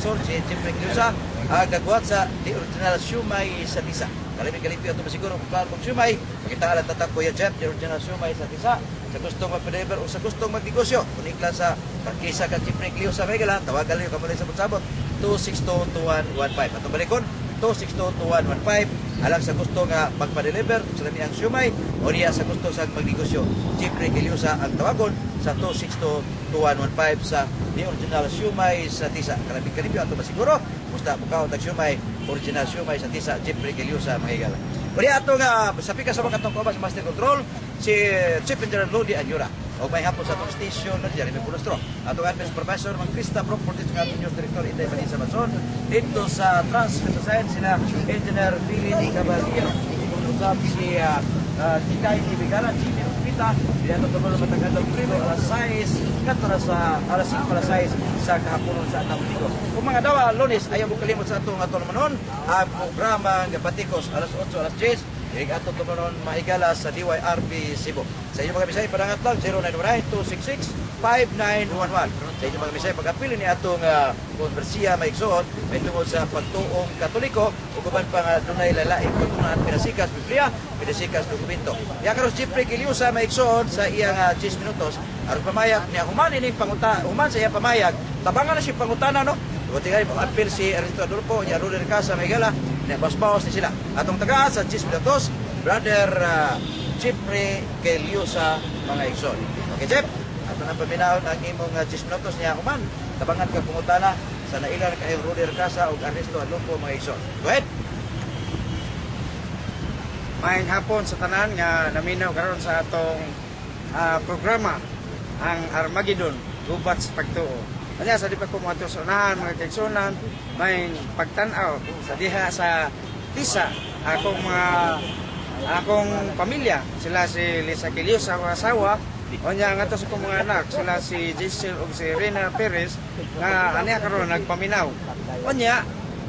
Igsoon, si Jeffrey Cleosa, ang nagbuhat sa The Original Siumay sa Tisa. Kalimi-kalimi ito masiguro kung klaro kong siumay, makita alam tatak Kuya Jeff, The Original Siumay sa Tisa. Sa gustong mag-deliver o sa gustong magnegosyo, kunikla sa Parkisa ka Jeffrey Cleosa Megalan, tawagan niyo kamunin sa sabot 262-2115. At balikon, 262-2115. Alang sa gusto nga magpa-deliver sa lami ang siumay o niya sa gusto sa magnegosyo, Jeffrey Cleosa ang tawagon sa 262-2115 sa The Original Siumay sa Tisa. Kalimi-kalimi ito masiguro, musta mukaw tag siumay, Original Siumay sa Tisa, Jeffrey Cleosa Megalan. Uli ato nga sapi ka sa mga katong sa Master Control si Chief Engineer Lodi Anyura. O may hapon sa atong station na Jeremy Pulostro. Atong Admin Supervisor Mang Krista Properties ng atong News Director Inday Manisa Manson. Dito sa Transmission Science sila Engineer Billy Di Caballo. Usap si Chikay Ibigala, Jimmy Pita. Diyan ito naman matagad ng primo alas 6 katara sa alas 5 alas 6 sa kahaponon sa atong ligo. Kung mga dawa, Lunes, ayaw mo kalimot sa atong manon ang programa ng Batikos alas 8 alas 10. Yung ato tumanon mahigala sa DYRB Cebu. Sa inyo mga bisay, padangat lang 0919-266-5911. Sa inyo mga bisay, pag-apili ni atong konbersiya maigsoon, may tungod sa pagtuong katoliko, o kuman pa nga dunay lalaing pagtunaan pinasikas, Biblia, pinasikas, dokumento. Yakaros Jeffrey Cleosa maigsoon sa iyang 10 minutos, aron pamayag niya, human ining panguta, human sa iyang pamayag, tabangan na siya pangutana, no? Buti nga, pag-apil si Aristo Adolfo, niya Ruler Casa Maygala, bawas ni sila. Atong taga sa 10 minutos, Brother Jeffrey Cleosa mga igsoon. Okay, Jeff? Ato nang paminaw ang imong 10 minutos niya kuman. Tabangan ka pungutana sa nailan kayong Ruler Casa o Aristo Adolfo mga igsoon. Go ahead! Maayong hapon sa tanan nga naminaw karon sa atong programa ang Armageddon, gubat sa pagtuo. Kanya sa di pa ko mga tusunahan, mga kaigsunan, may pagtanaw sa diha sa Tisa, akong pamilya, sila si Lisa Cleosa, ang asawa, o niya nga to sa kong mga anak, sila si Giselle o si Rina Perez, nga aniya karon nagpaminaw. O niya,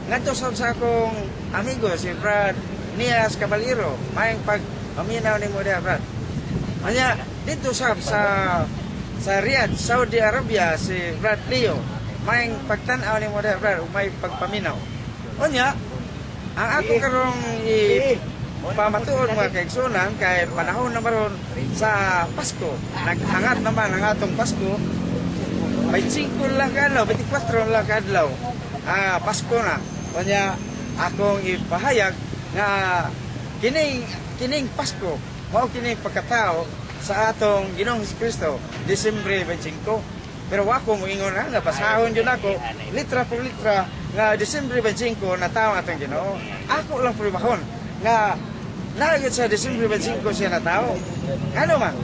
nga to sa akong amigo, si Brad Nias Caballero, may pagpaminaw ni mo diha, Brad. O niya, dito sa Riyadh, Saudi Arabia, si Brad Leo, may pagtanaw ni mo dahil, Brad, may pagpaminaw. O niya, ang ako karong pamatuon mga kaigsunan, kay panahon na maroon sa Pasko, naghangat naman ang atong Pasko, may 5 lang kadlaw, 24 lang kadlaw, Pasko na. O niya, akong ipahayag na kining Pasko, mao kining pagkatao, sa atong Ginoong Kristo, Disyembre 25. Pero ako moingon nga pasahon jud ako litra por litra nga Disyembre 25 na tawo atong Ginoo. Ako lang pribahon nga nagit sa Disyembre 25 siya na tawo. Ano man?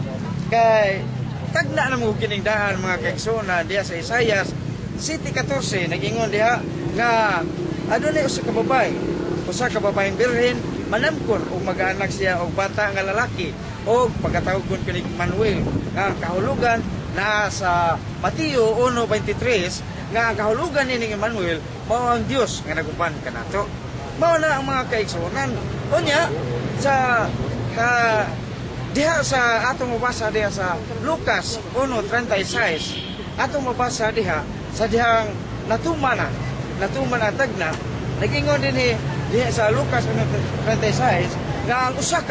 Kay tagna na mo kining daan mga kaigsoon diha sa Isaias City 14 nagingon diha nga adunay usa ka babaeng birhen manamkon og mag-anak siya og bata nga lalaki o pagkatawag ko ni Manuel nga kahulugan na sa Mateo 1:23 nga ang kahulugan ni Manuel mao ang Dios nga naguban kanato. Mao na ang mga kaigsunan. Unya sa diha sa atong mabasa diha sa Lucas 1:36 atong mabasa diha sa dihang natuman na tagna nagingon din diha sa Lucas 1:36 nga ang usa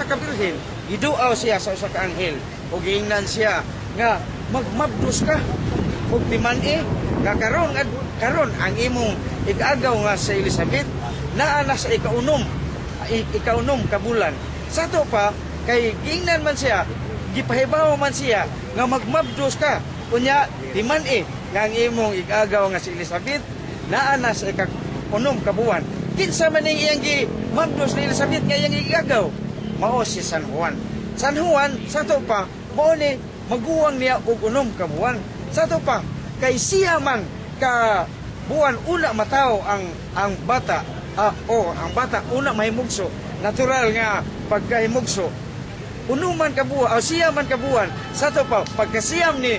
ka birhen giduaw siya sa usa ka anghel ug giingnan siya nga magmabdos ka ug timani nga karon ang imong igagaw nga sa Elizabeth naa na sa ikaunom ka bulan sa to pa kay giingnan man siya gipahibaw man siya nga magmabdos ka unya timani nga ang imong igagaw nga si Elizabeth naa na sa ikaunom ka buwan. Kinsa man iyang gimabdos ni Elizabeth nga iyang igagaw? Mao si San Juan. San Juan, sa to pa, mao ni maguwang niya og 6 ka buwan. Sa to pa, kay siya man ka buwan una mataw ang bata, ang bata una mahimugso. Natural nga pagkahimugso. Unuman ka buwan, siya man ka buwan. Sa to pa, pagkasiyam ni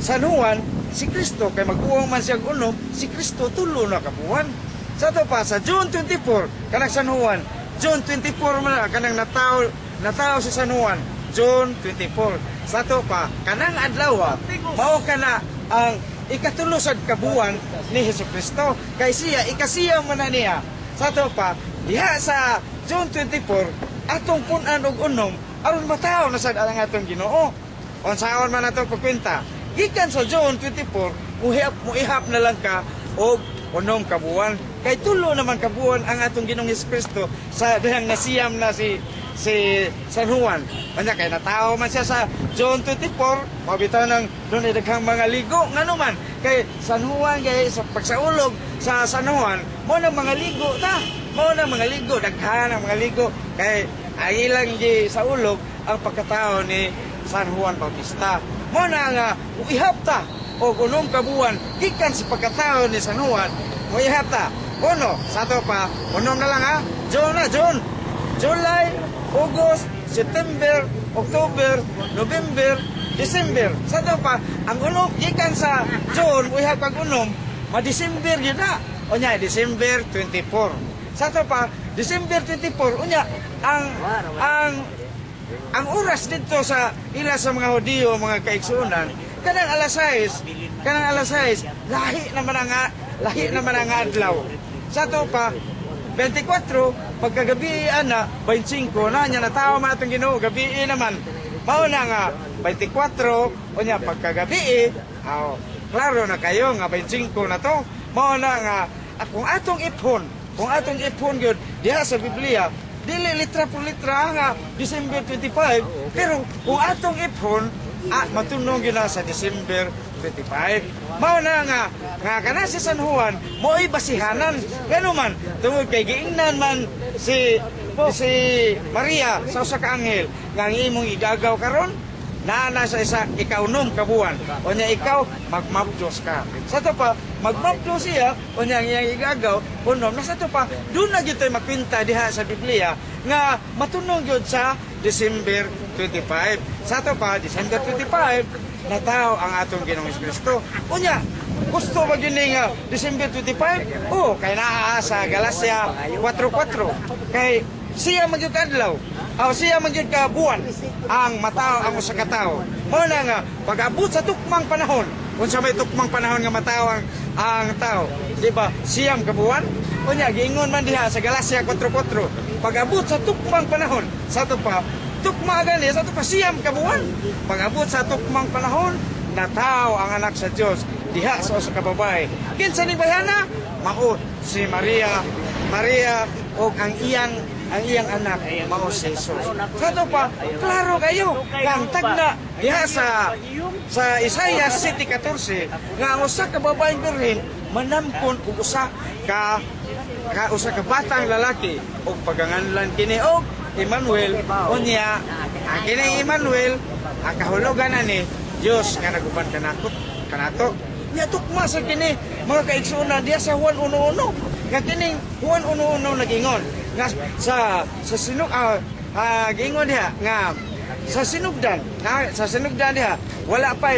San Juan, si Kristo, kay maguwang man siya unom, si Kristo tulo na ka buwan. Sa to pa, sa June 24, kanang San Juan, June 24 man na, kanang nataw si San Juan, June 24. Sa to pa, kanang adlaw, mao kana ang ikatulo sad kabuan ni Hesukristo. Kay siya ikasiya man na niya. Sa to pa diha sa John 24 atong punan og unom aron mataw na sad ang atong Ginoo. Unsaon man ato pagkwenta? Gikan sa John 24 muihap na lang ka og unom kabuan. Kay tulo naman kabuan ang atong Ginoong Hesukristo sa dihang nasiyam na si San Juan. Kanya kay natao man siya sa John 24, mabitaw ng doon ay daghang mga ligo. Nga naman, kay San Juan, kay sa pagsaulog sa San Juan, mo na mga ligo ta. Mo na mga ligo, daghan ang mga ligo. Kay ay lang di sa ulog ang pagkatao ni San Juan Bautista. Mo na nga, uihap ta o unom kabuan, gikan sa pagkatao ni San Juan, uihap ta. Uno, sa to pa, unom na lang ha. John, July, August, September, October, November, December. Sa to pa, ang unom, gikan sa June, uihap kag unom, ma-December yun na. O niya, December 24. Sa to pa, December 24, unya, ang oras dito sa ila sa mga Hudiyo, mga kaigsunan, kanang alas 6, lahi naman ang adlaw. Sa to pa, 24, pagkagabi na, 25, na niya natawa man itong Ginoo, gabi naman. Mauna nga, 24, o niya, pagkagabi, klaro na kayo nga, 25 na to. Mauna nga, kung atong iphon yun, diha sa Biblia, dili litra por litra nga, December 25, pero kung atong iphon, matunog yun na sa December 25. Mao na nga kana si San Juan mo'y basihanan. Gano man, tungod kay giingnan man si Maria sa usa ka anghel nga imong igagaw karon naana sa isa ikaunom kabuan. O niya ikaw magmabdos ka. Sa to pa magmabdos siya o niya iyang igagaw unom. Na sa to pa doon na gyud tay makwinta diha sa Biblia nga matunog gyud sa December 25. Sa to pa December 25 nataw ang atong Ginoong Kristo. Unya, gusto ba yun nga December 25? Oo, kay naa sa Galacia 4:4. Kay siya magyud kadlaw, siya magyud ka buwan ang matao ang usa ka tawo. Mao na nga pag-abot sa tukmang panahon, unsa may tukmang panahon nga matao ang tao, di ba? Siyam ka buwan. Unya, giingon man diha sa Galacia 4:4. Pag-abot sa tukmang panahon, sa to pa tukma gani sa tukma siyam kabuan. Pag-abot sa tukmang panahon, nataw ang anak sa Dios diha sa usa ka babae. Kinsa ni bayana? Mao si Maria o ang iyang anak mao si Jesus. Sa to pa klaro kayo kang tagna diha sa Isaiah 7:14 nga ang usa ka babaeng birhen manampon og usa ka batang lalaki og paganganlan kini og Emmanuel. Unya ang kini Emmanuel ang kahulugan ani Dios nga naguban kanato. Nya tukma sa kini mga kaigsunan diya sa Juan 1:1 nga kining Juan 1:1 nagingon nga sa gingon diha nga sa sinugdan diha wala pa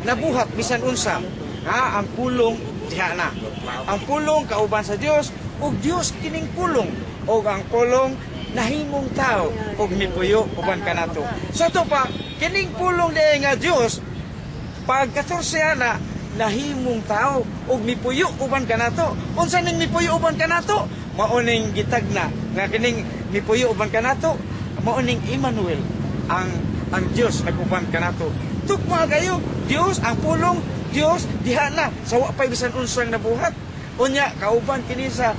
nabuhat bisan unsa ang pulong diha na. Ang pulong kauban sa Dios ug Dios kining pulong ug ang pulong nahimong tao ug nipuyo uban kanato. Sa to pa kining pulong diay nga Dios pag 14 ana nahimong tao ug nipuyo uban kanato. Unsa ning nipuyo uban kanato? Mao ning gitagna nga kining nipuyo uban kanato mao ning Emmanuel ang Dios naguban kanato. Tukma kayo Dios ang pulong Dios diha na sa wa pay bisan unsang nabuhat. Unya kauban kini sa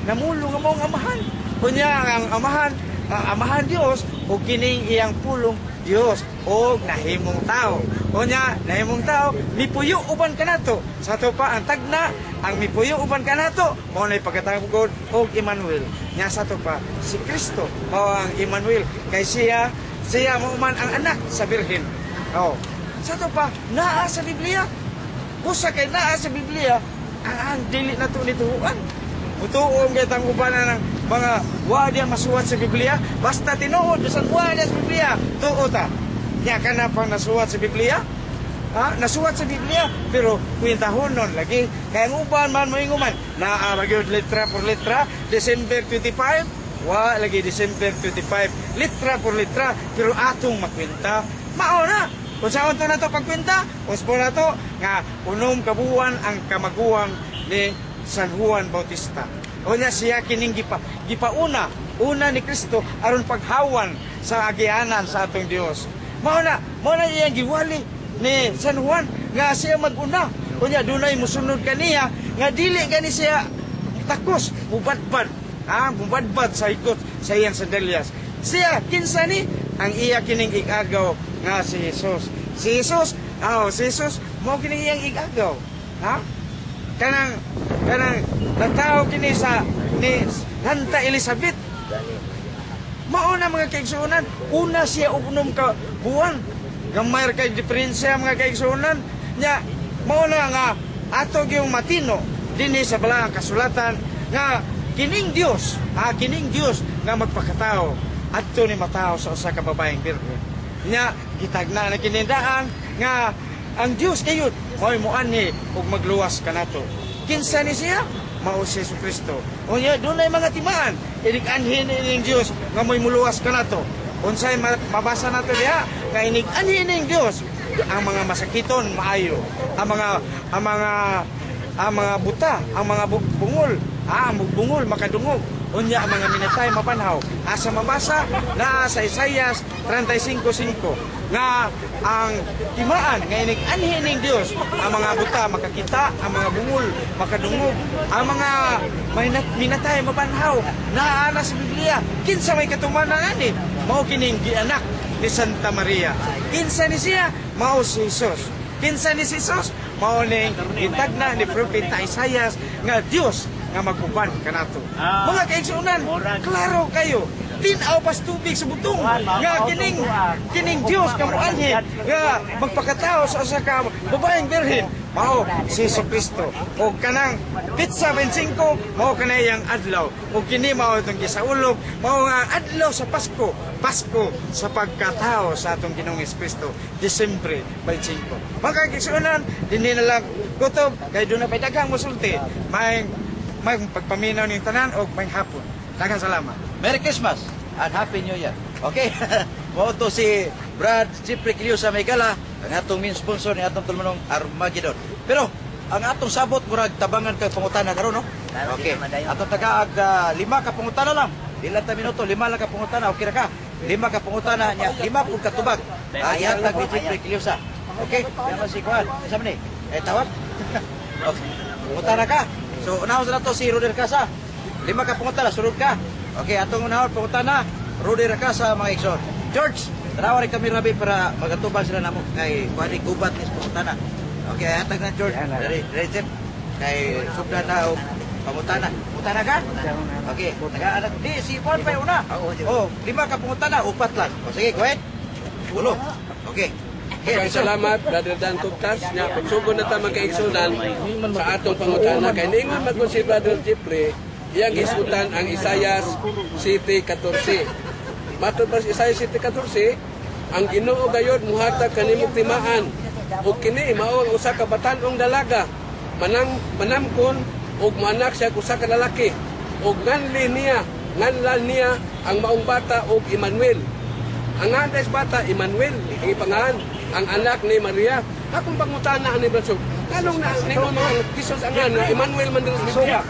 namulong nga mong amahan. Unya ang amahan Dios ug kining iyang pulong Dios og nahimong tao. Unya nahimong tao mipuyo uban kanato. Sa to pa ang tagna ang mipuyo uban kanato mao nay pagkatawag og Emmanuel. Nya sa to pa si Kristo mao ang Emmanuel kay siya mo man ang anak sa birhen. Sa to pa naa sa Biblia. Usa kay naa sa Biblia ang dili na to nituhuan. Mutuong kitang ubanan ng mga wadi masuwat sa Biblia. Basta tinuod, bisan wadi sa Biblia. Tuo ta. Nya ka na pang nasuwat sa Biblia? Nasuwat sa Biblia. Pero kwintahon nun lagi. Kaya ang uban man mo inguman. Naaragyod litra por litra. December 25. Lagi December 25. Litra por litra. Pero atong makwinta. Mao na. Kung saan to na to pagkwenta, uspo na to nga unom kabuwan ang kamaguwang ni San Juan Bautista. O niya siya kining gipauna ni Kristo aron paghawan sa agianan sa atong Dios. Mao na iyang giwali ni San Juan nga siya maguna. O niya dunay musunod kaniya nga dili gani siya takos mubadbad. Mubadbad sa ikot sa iyang sandalias. Siya kinsa ni ang iya kining igagaw nga si Jesus. Si Jesus mo kining iyang igagaw. Kanang nataw kini sa ni Santa Elizabeth. Mao na mga kaigsuonan, una siya unom ka buwan. Gamay kay diferensya mga kaigsuonan nya mao na nga ato gyung matino dinhi sa balaang kasulatan nga kining Dios nga magpakatao adto ni matao sa usa ka babaeng birhen. Nya gitagna na kinindaan nga ang Dios kayud mo'y muanhi ug magluwas kanato. Kinsa ni siya? Mao si Jesucristo. Unya dunay mga timaan inig-anhin ning Dios nga mo'y muluwas kanato. Unsay mabasa nato diha nga inig-anhin ning Dios ang mga masakiton maayo, ang mga buta, ang mga bungol, ang bungol makadungog. Unya ang mga minatay mapanhaw. Asa mabasa na sa Isaias 35:5 nga ang timaan nga inig-anhi ning Dios ang mga buta makakita, ang mga bungol makadungog, ang mga minatay mapanhaw. Naa na sa Biblia. Kinsa may katumanan ani? Mao kining gianak ni Santa Maria. Kinsa ni siya? Mao si Jesus. Kinsa ni Jesus? Mao ning gitagna ni Propeta Isaias nga Dios nga maguban kanato. Mga kaigsuonan, klaro kayo. Tinaw pas tubig sa butong nga kining Dios nga moanhi nga magpakatao sa usa ka babaeng birhen. Mao si Jesucristo. O kanang Pitsa 25 mao kanayang adlaw. O kini mao itong gisaulog mao nga adlaw sa Pasko. Pasko sa pagkatao sa atong Ginoong Jesucristo. Disyembre 25. Mga kaigsuonan, dinhi na lang kutob kay doon na pay daghang mosulti. May pagpaminaw ning tanan og may hapon. Daghang salamat. Merry Christmas and Happy New Year. Okay? Mao to si Brad Jeffrey Quiliosa Maygala, ang atong main sponsor ni atong tulmanong Armageddon. Pero ang atong sabot murag tabangan kay pangutana karon no? Okay. Atong tagaag 5 ka pangutana lang. Ilan ta minuto, 5 lang ka pangutana, okay ra ka? 5 ka pangutana nya, 5 pud ka tubag. Ihatag ni Jeffrey Quiliosa. Okay? Yan si Kuan. Isa man ni. Tawag. Okay. Pangutana ka. So, unahon na to si Rudy Racasa. 5 ka pangutana, sunod ka. Okay, atong unahon pangutana, Rudy Racasa mga igsoon. George, tanawa rin kami rabi para magatubang sila namo kay kuhaning gubat ni pangutana. Okay, hatag na George. Recep. Kay subdan na o pangutana. Pangutana ka? Okay, nag-aanak. Di, si Juan pa una. 5 ka pangutana, 4 lang. O sige, go ahead. 10. Okay. Maraming salamat, Brother Dan Tugtas, nga pagsugod na ta magkaigsunan sa atong pangutana. Kaya ningon magkon si Brother Jeffrey, iyang isutan ang Isaias 7:14. Matod pa sa Isaias 7:14, ang Ginoo gayod muhatag kanimong timaan, ug kini mao ang usa ka batan-ong dalaga, manamkon ug maanak siya usa ka lalaki, ug nganlan niya ang maong bata ug Emmanuel. Ang andes bata Emmanuel, ipangahan ang anak ni Maria. Akong pangutana ni Brother, kalong na ningon mga Jesus ang ano, Emmanuel man din sa Biblia.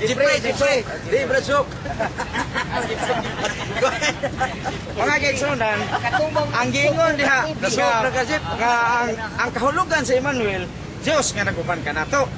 Jeffrey. Di, Brother. Mga kaigsuonan, ang giingon diha nga ang kahulugan sa Emmanuel, Dios nga naguban kanato.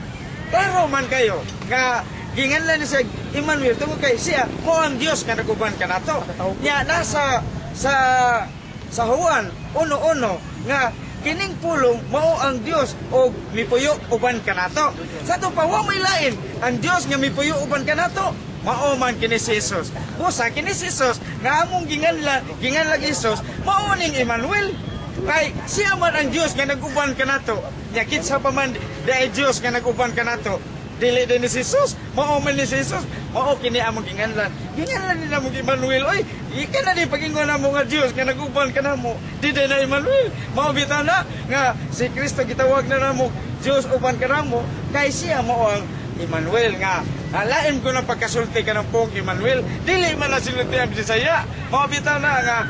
Pero man kayo nga ginganlan ni sa Emmanuel tungod kay siya mo ang Dios nga naguban kanato. Nya nasa sa Juan 1:1 nga kining pulong mao ang Dios og mipuyo uban kanato. Sa to pa wa may lain ang Dios nga mipuyo uban kanato mao man kini si Jesus. Busa kini si Jesus nga among ginganlan Jesus mao ning Emmanuel. Kay siya man ang Dios nga nag-uban kanato. Nya kitsa pa man dai Dios nga nag-uban kanato. Dili din ni Jesus, mao man ni Jesus, mao kini among ginganlan. Ginganlan nila mo Emmanuel, oy, ika na di pagingon namo nga Dios nga naguban kanamo. Di na Emmanuel, mao bitaw na nga si Kristo gitawag na namo Dios uban kanamo, kay siya mao ang Emmanuel nga. Lain ko na pagkasulti ka ng pong Emmanuel, dili man na sinulti ang Bisaya. Mao bitaw na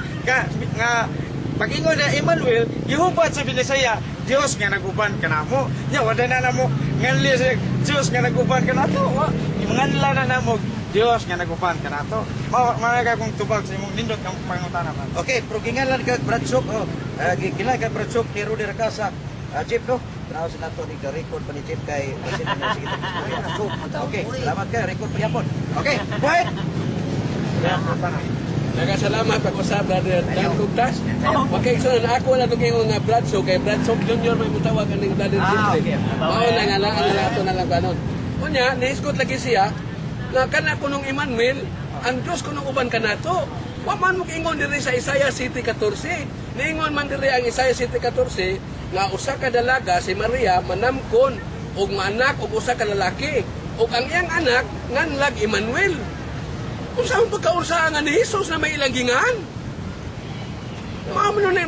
nga pag-ingon na Emmanuel, gihubat sa Binisaya, Dios nga naguban kanamo. Nya wala na namo nganli sa Dios nga naguban kanato. Nganla na namo Dios nga naguban kanato. Mga kung tubag sa imong nindot ang pangutana man. Okay, pero gingalan ka Bradsok, gingalan ka Bradsok ni Rudy Racasa, Jeep, no? Tanaw sa nato ni record pa ni Jeep kay President na sige Okay, salamat kayo, record pa yapon. Okay, go ahead. Nagkasalamat pag-usap, Brother Dan Cugtas. Makaigsunan ako na itong nga Bradsok, kay Bradsok Junior may mutawag ang Brother Jeffrey. Mao na nga lang, ang lato na lang ganon. Kunya, naisgot lagi siya, na kana kunong Emmanuel, ang Diyos kunong uban ka na to. Waman mo ingon diri sa Isaiah City 14. Niingon man diri ang Isaiah City 14, nga usa ka dalaga si Maria manamkon og maanak og usa ka lalaki. Og ang iyang anak nganlag Emmanuel. Unsa ang pagkaunsa nga ni Jesus na may ilang gingan?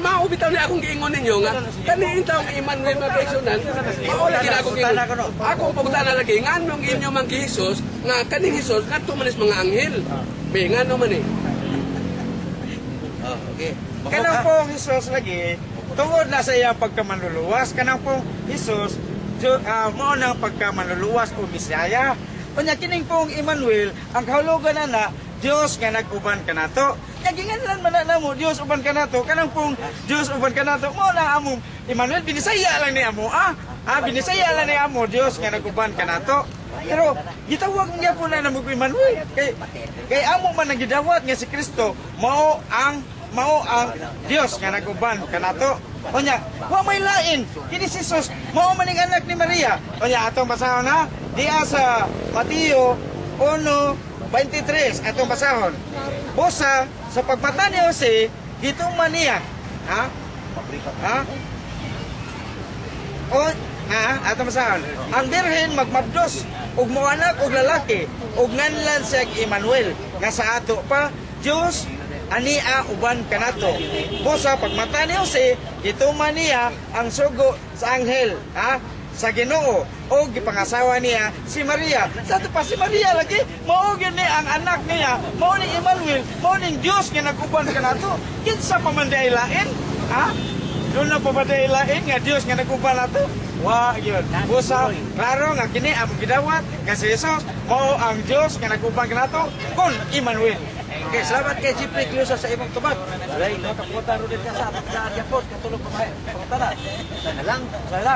Mao bitaw ni akong giingon ninyo nga kaniin taong Emmanuel magkaigsunan. Mao lagi na akong giingon. Ako pagutana lagi nganong inyo man ki Jesus nga kaning Jesus ngadto man is mga anghel. Be ngano man eh. Okay. Kanang pong Jesus lagi, tungod na sa iyang pagkamanluluwas, kanang pong Jesus, mo nang pagkamanluluwas o Bisaya. Kanya kining pong Emmanuel, ang kahulugan na Dios nga nag-uban kanato. Naginganlan man na mo, Dios uban kanato, kanang pong Dios uban kanato, mo na among Emmanuel, binisaya lang ni amo, binisaya lang ni amo, Dios nga nag-uban kanato. Pero gitawag niya po na mo Emmanuel, kay amo man nagidawat nga si Kristo, mao ang Dios nga nag-uban kanato. Onya, wa may lain kini si Jesus, mao man ang anak ni Maria. Onya atong basahon ha, diya sa Mateo 1:23 atong basahon. Busa sa pagmata ni Jose, gituman niya, atong basahon. Ang birhen magmabdos ug moanak og lalaki ug nganlan siya Emmanuel nga sa ato pa Dios ania uban kanato. Busa pagmata ni Jose, gituman niya ang sugo sa anghel, sa Ginoo o gipangasawa niya si Maria. Sa ato pa si Maria lagi mao gyud ni ang anak niya, mao ni Emmanuel, mao ning Dios nga nag-uban kanato. Kinsa pa man day lain? Doon na pa ba day lain nga Dios nga nag-uban nato? Wa gyud. Busa klaro nga kini ang gidawat nga si Jesus mao ang Dios nga nag-uban kanato kun Emmanuel. Okay, salamat kay Jeffrey Closa sa imong tubag. Dahil nakapunta rin ka sa atong sa Adyapot, katulog pangutana.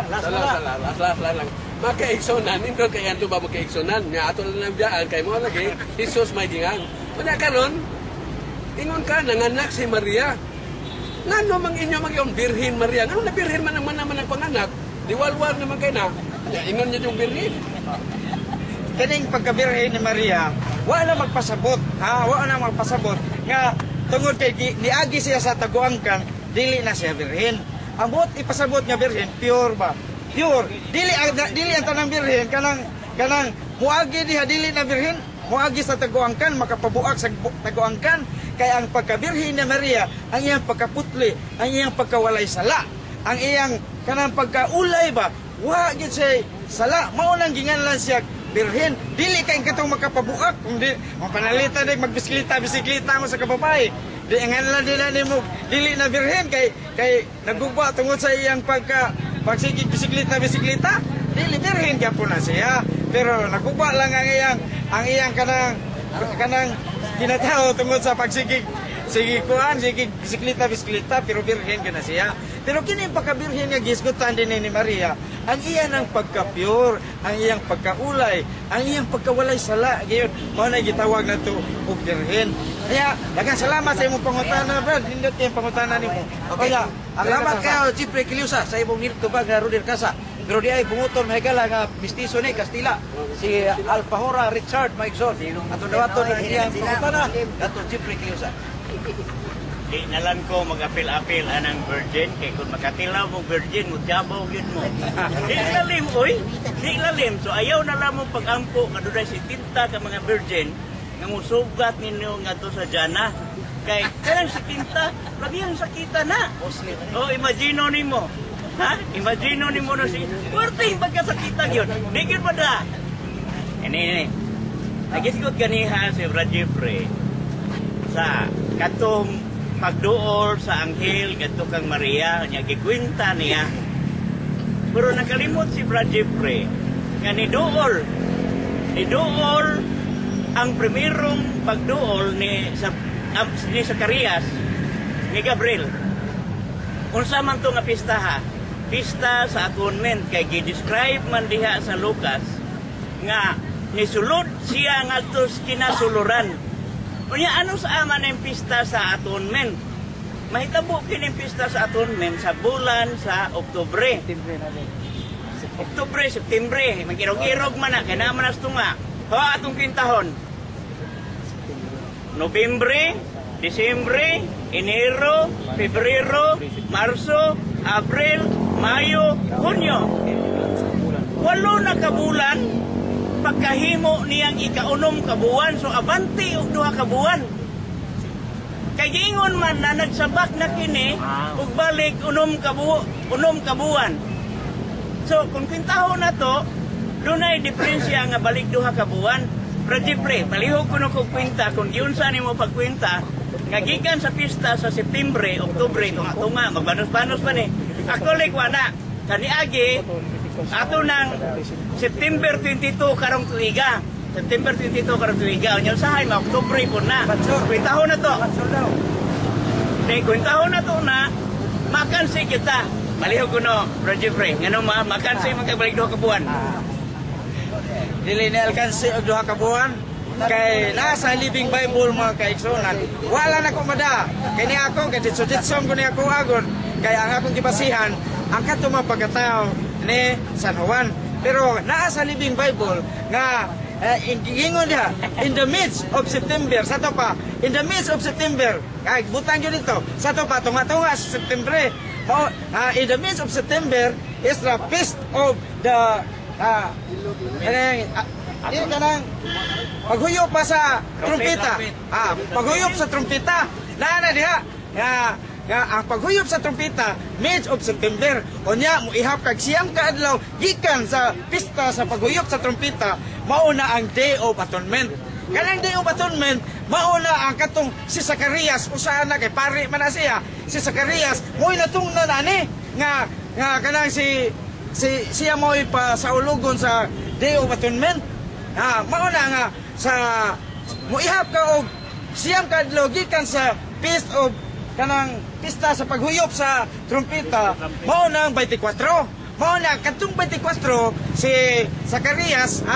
Last lang. Makaigsunan, hindi kaya ito ba makaigsunan? Nga ato lang biyaan, kay mo lagi, Jesus may gingan. Kanya karon, ingon ka, nanganak si Maria. Ngano mang inyo mag-iyon, Birhin Maria. Ngano na Birhin man naman ang panganak? Diwalwal naman kayo na. Ingon niya yung Birhin. Kaning pagkabirhen ni Maria, wa na magpasabot, wa na magpasabot nga tungod kay niagi siya sa taguangkan, dili na siya birhen. Ang buot ipasabot nga birhen, pure ba? Pure. Dili ang tanang birhen kanang muagi diha dili na birhen, muagi sa taguangkan makapabuak sa taguangkan kay ang pagkabirhen ni Maria, ang iyang pagkaputli, ang iyang pagkawalay sala, ang iyang kanang pagkaulay ba, wa gyud siya sala, mao nang ginganlan siya birhen. Dili kay katong makapabuak kung di mapanalita day magbisikleta mo sa kababay. Di nganlan dila nimo dili na birhen kay nagugba tungod sa iyang pagsigig bisikleta. Dili birhen gyapon na siya. Pero nagugba lang ang iyang kanang ginatao tungod sa pagsigig bisikleta pero birhen ka na siya. Pero kini pagkabirhen nga gisgutan din ni Maria, ang iyan ang pagka-pure, ang iyang pagkaulay, ang iyang pagkawalay sala, gayon mao na gitawag nato og birhen. Kaya daghang salamat sa imong pangutana, Brad. Nindot yung pangutana nimo. Okay. Salamat kayo Jeffrey Closa sa imong niltubag na Rudy Racasa. Pero di ay bunguton mahigala nga mistizo ni Castilla, si Alpahora Richard Maigson. Ato dawaton ang iyang pangutana, ato Jeffrey Closa. Di nalan ko mag-apil-apil anang virgin kay kung makatilaw mo virgin mo tiabaw yun mo. Di lalim oy, di lalim. So ayaw na lang mo pag-ampo kaduday si tinta ka mga virgin nga musugat ninyo nga to sa jana. Kay kanang si tinta lagi ang sakita na. Oh, imagino nimo. Imagino nimo na si Kurting pagkasakita gyud. Di gyud pa da. Ini. Nagisgot ganiha si Brad Jeffrey sa katong pagduol sa anghel kadto kang Maria nya gikwenta niya. Pero nakalimot si Brad Jeffrey nga ni duol ang primerong pagduol ni Zacarias ni Gabriel. Unsa man to nga pista ha? Pista sa atonement kay gi-describe man diha sa Lucas nga nisulod siya ngadto sa kinasuluran. Unya ano sa aman ang pista sa atonement? Mahitabo kini pista sa atonement sa bulan sa Oktubre. Oktubre, Septembre, magirog-irog man na, kaya naman as tunga. Ha, atong kintahon. Nobyembre, Disyembre, Enero, Pebrero, Marso, Abril, Mayo, Hunyo. 8 na kabulan, pagkahimo niyang ikaunom kabuwan, so abanti og 2 kabuwan. Kay giingon man na nagsabak na kini ug balik unom kabuwan. So kung kwintahon na to, dunay diferensya nga balik 2 kabuwan. Pero Jeffrey, palihog ko na kong kwenta kung giunsa nimo pagkwenta nga gikan sa pista sa Septembre, Oktubre, tunga-tunga, magbanos-banos pa ni. Actually, wala. Kaniagi, ato ng September 22 karong tuiga. September 22 karong tuiga. Unya usahay, Oktubre po na. Kwintahon na to. Kwintahon na to na, makansi kita. Malihog ko no, Bro Jeffrey. Nga ma, makansi magkabalik 2 kabuwan. Dili ni alkansi og 2 kabuwan kay nasa Living Bible mga kaigsunan. Wala na ko mada. Kay ni ako kay ditso-ditsom ko ni ako agon kay ang akong gibasihan ang katuma pagkatao ni San Juan. Pero nasa Living Bible nga ingon dia in the midst of September sa to pa in the midst of September kay butang gyud dito sa to pa tunga-tunga sa September. In the midst of September is the feast of the kanang paghuyop pa sa trumpeta. Paghuyop sa trumpeta. Nana diha. Nga ang paghuyop sa trumpeta mid of September. Unya mo ihap kag siyam ka adlaw gikan sa pista sa paghuyop sa trumpeta mao na ang Day of Atonement. Kanang Day of Atonement mao na ang katong si Zacarias usa na kay pari man na siya. Si Zacarias mo'y natungnan ani nga kanang siya mo'y pa sa ulugon sa Day of Atonement. Mao na nga sa muihap ka og siyam ka adlaw gikan sa feast of kanang pista sa paghuyop sa trumpeta mao na ang 24. Mao na katong 24 si Zacarias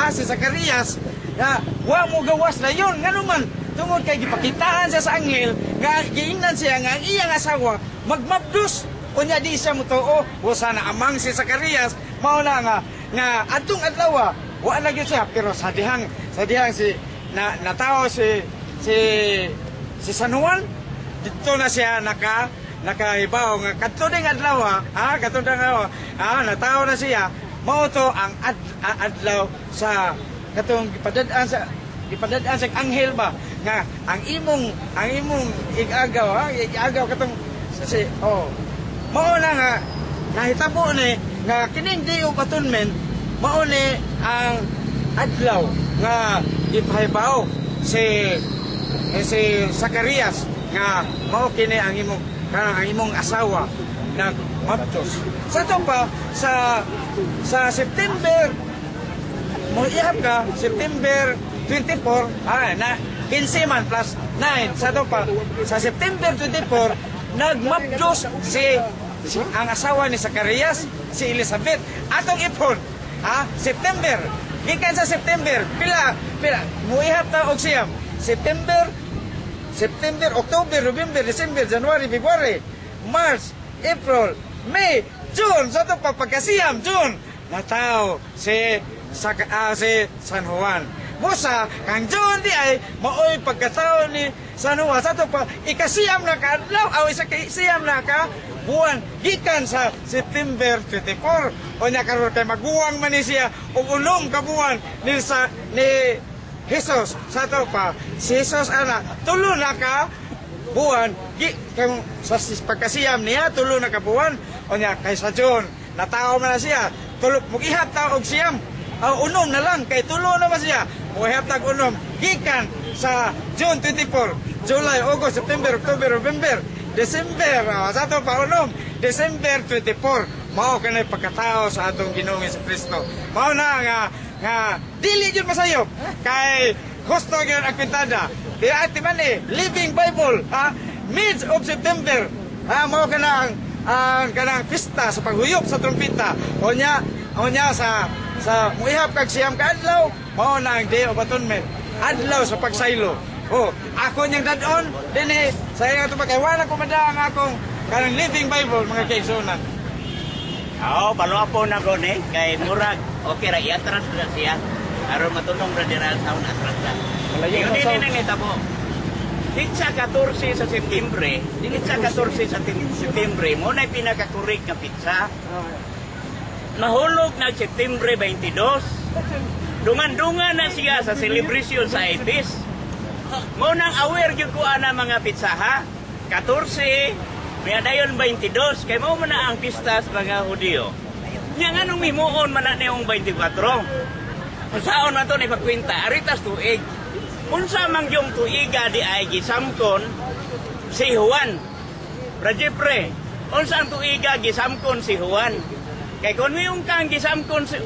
wa mo gawas na yon ngano man tungod kay gipakitaan siya sa anghel nga giingnan siya nga ang iyang asawa magmabdus. Unya di siya mutuo, wasa na amang si Zacarias, mao na nga adtong adlaw wa lagi siya pero sa dihang si natao si San Juan dito na siya nakahibaw nga kadto ding adlaw natao na siya mao to ang adlaw sa katong gipadad-an sa anghel ba nga ang imong igagaw katong mao na nga nahitabo ni nga kining Day of Atonement mao ni ang adlaw nga ipahibaw si Zacarias nga mao kini ang imong asawa nagmabdos. Sa to pa sa September mo ihap ka September 24 na 15 man plus 9 sa to pa sa September 24 nagmabdos ang asawa ni Zacarias, si Elizabeth. Atong ipon, September. Gikan sa September, pila, muihap ta og siyam. September, October, November, December, January, February, March, April, May, June. Sa ito pagkasiyam, June. Nataw si San Juan. Musa, kang June di ay maoy pagkatao ni San Juan. Sa ito pa, ikasiyam na ka, ikasiyam na ka, buwan gikan sa September 24 o nya karon kay maguwang man ni siya og unom ka buwan ni Jesus sa to pa si Jesus ana tulo na ka buwan sa pagkasiyam niya tulo na ka buwan o nya kay sa John natao man na siya tulo mugihap ta og siyam unom na lang kay tulo na ba siya muhap tag unom gikan sa June 24, July, August, September, October, November, December, sa atong paunom, December 24, mao kanay pagkatao sa atong Ginoong Jesucristo. Mao na nga dili jud masayop kay gusto gyud ang pintada. Kaya ati man Living Bible, mid of September, mao kana ang kanang pista sa paghuyop sa trumpeta. Onya sa muihap kag siyam ka adlaw, mao na ang Day of Atonement, adlaw sa pagsaylo. Ako niyang dadon dinhi sa iyang pagkaywana ko madang akong kanang Living Bible mga kaigsunan. Balo po na ko ni kay murag okay ra iatras na siya aron matulong ra dira taon atras na. Yun din nang itabo. Ditsa 14 sa Septembre, ditsa 14 sa Septembre mo na pinaka-correct nga pizza. Mahulog na Septembre 22. Dungan-dungan na siya sa celebration sa Ibis. Mo nang aware gyud ko ana mga pizzaha. 14 may dayon 22 kay mao man na ang pista sa mga Hudiyo. Nya nganong mimuon man na niyong 24. Unsaon man to ni pagkwenta aritas tuig. Unsa man yung tuiga di ay gisamkon si Juan. Rajepre, unsa ang tuiga gisamkon si Juan? Kay kun miyong kang gisamkon si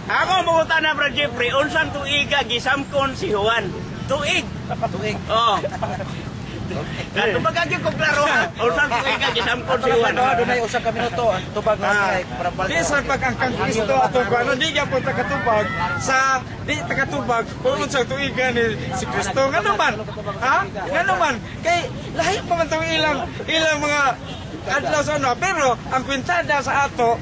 ako mo na bro Jeffrey, unsan tuiga gisamkon si Juan? Tuig. Tuig. Oo. Kato bagagyo ko klaro ha. Unsan tuiga gisamkon si Juan? Dunay usa ka minuto ang tubag na para palto. Bisan pag ang kang Kristo ato ko di gyud po takatubag sa di takatubag kung unsa tuiga ni si Kristo ngano man. Ngano man kay lahi pa man tong ilang mga adlaw sa pero ang kwintada sa ato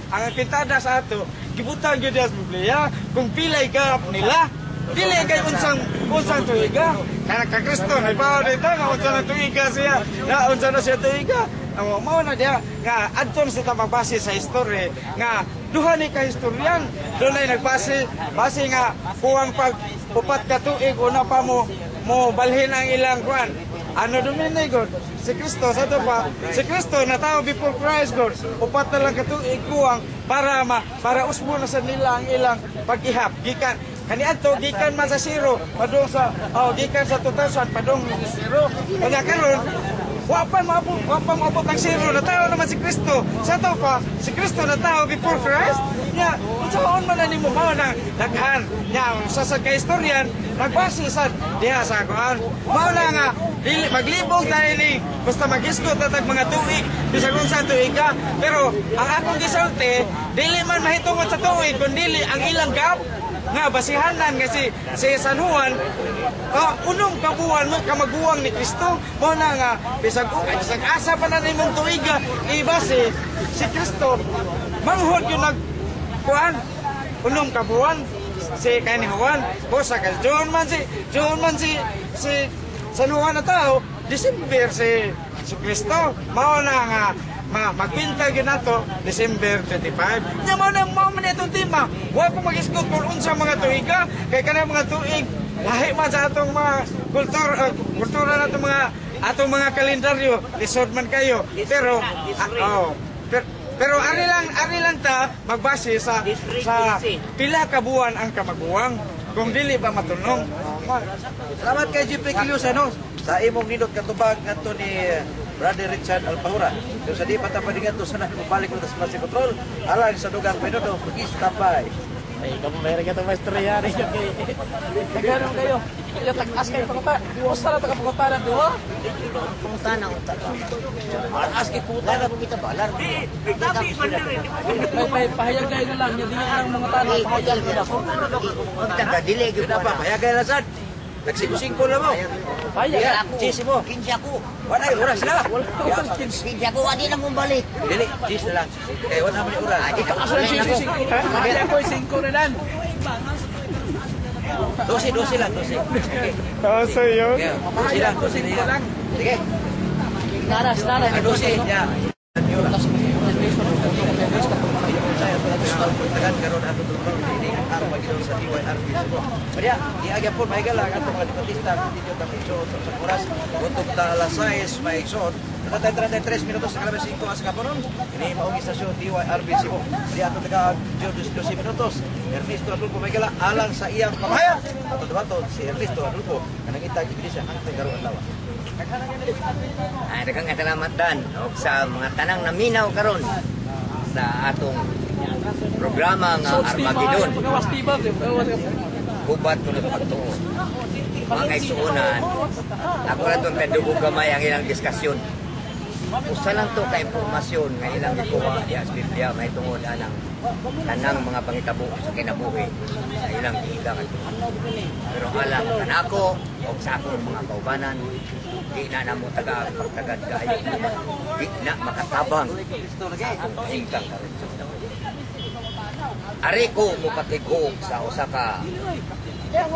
gibutang gyud sa Biblia kung pilay ka nila dili kay unsang tuiga kana ka Kristo naibaw dito nga unsa na tuiga siya unsa na siya tuiga mao na dia nga adton sa magbase sa history nga duha ni ka historian dunay nagbase nga kuwang pag upat ka tuig una pa mo balhin ang ilang kwan ano dumini God si Kristo sa to pa si Kristo na tao before Christ God upat na lang katuig kuwang para usbo na sa nila ang ilang pag-ihap gikan kaniadto gikan man sa zero padung sa gikan sa 2000 padung sa zero kanya karon wa pa maabot ang zero na tao naman si Kristo sa to pa si Kristo na tao before Christ nya unsaon man nimo mao na daghan nya sa kaistoryan nagbase sa diha sa kuan mao na nga dili maglibog tayo ni basta magisgot tatag mga tuig bisag unsa tuig ka pero ang akong gisulti dili man mahitungod sa tuig kundi ang ilang gap nga basihanan kasi si San Juan unong kabuhan mo kamaguwang ni Kristo mo na nga bisag asa pa na nimong tuiga ibase si Kristo manghod yung nagkuhan unong kabuhan si kani Juan o sa John man si San Juan na tao December si Kristo mao na nga magpinta gyud nato December 25 nya mao man itong tema wa ko mag-isgot kung unsa mga tuiga kay kanang mga tuig lahi man sa atong mga kultura nato atong mga kalendaryo lisod man kayo pero ari lang ta magbase sa pila ka buwan ang kamaguwang kung dili ba matunong Salamat kay GP Kilios sa imong nindot katubag ngadto ni Brother Richard Alpahura. Kung sa di pa tapadingan to sana mabalik ko sa Smart Control alang sa dugang minuto please tapay. Ay, kamu meron ka ito maestro yan. Nagkaroon kayo. Yung tag-as kayo pangutan. Gusto na taga-pangutan na doon. Pangutan na utak. Alas kay puta na Kita balar. Tapi May pahayag kayo na lang. Hindi nga lang mga tanong. Pahayag kayo na. Huwag taga-delay. Ganda pa kaya lasad. Nagsiko-singko na mo. Pahayag. Cheese mo. 15 ako. Wala oras na. 15 ako. Adi na mong balik. Dili, cheese na lang. Kaya wala man oras. Ito Asa na siya 5? Pahayag ko 5 na lang. 12 lang, 12. Okay. so yun Okay. 12 lang, 12 lang. Sige. Naras. 12 ya. Tagan karon ato tulong ini ang pagidon sa DYRP Subo. Kaya iagya po mahigala ang atong mga debatista dito ta piso sa oras utok ta alas 6 may isod 33 minutos sa kalabas 5 as kaponon. Ini maong istasyon DYRB Cebu. Di ato taga 12 minutos. Ernesto Adolfo Maygala alang sa iyang pamahayag. Ato dawaton si Ernesto Adolfo kanang itag ebidensya hangtod karon adlaw. Ay, daghang salamat dan og sa mga tanang naminaw karon sa atong programa nga Armageddon. Gubat ko ng pagtuo. Mga kaigsuunan, ako na itong tandubog gamay ang ilang diskasyon. Usa lang to ka impormasyon nga ilang gikuha diya sa Biblia may tungod anang tanang mga pangitabo sa kinabuhi sa ilang higang at pero alam kanako o sa akong mga kaubanan di na namo taga pagtagad kayo di na makatabang sa akong hinggang karon. Ari ko mo patigog sa usa ka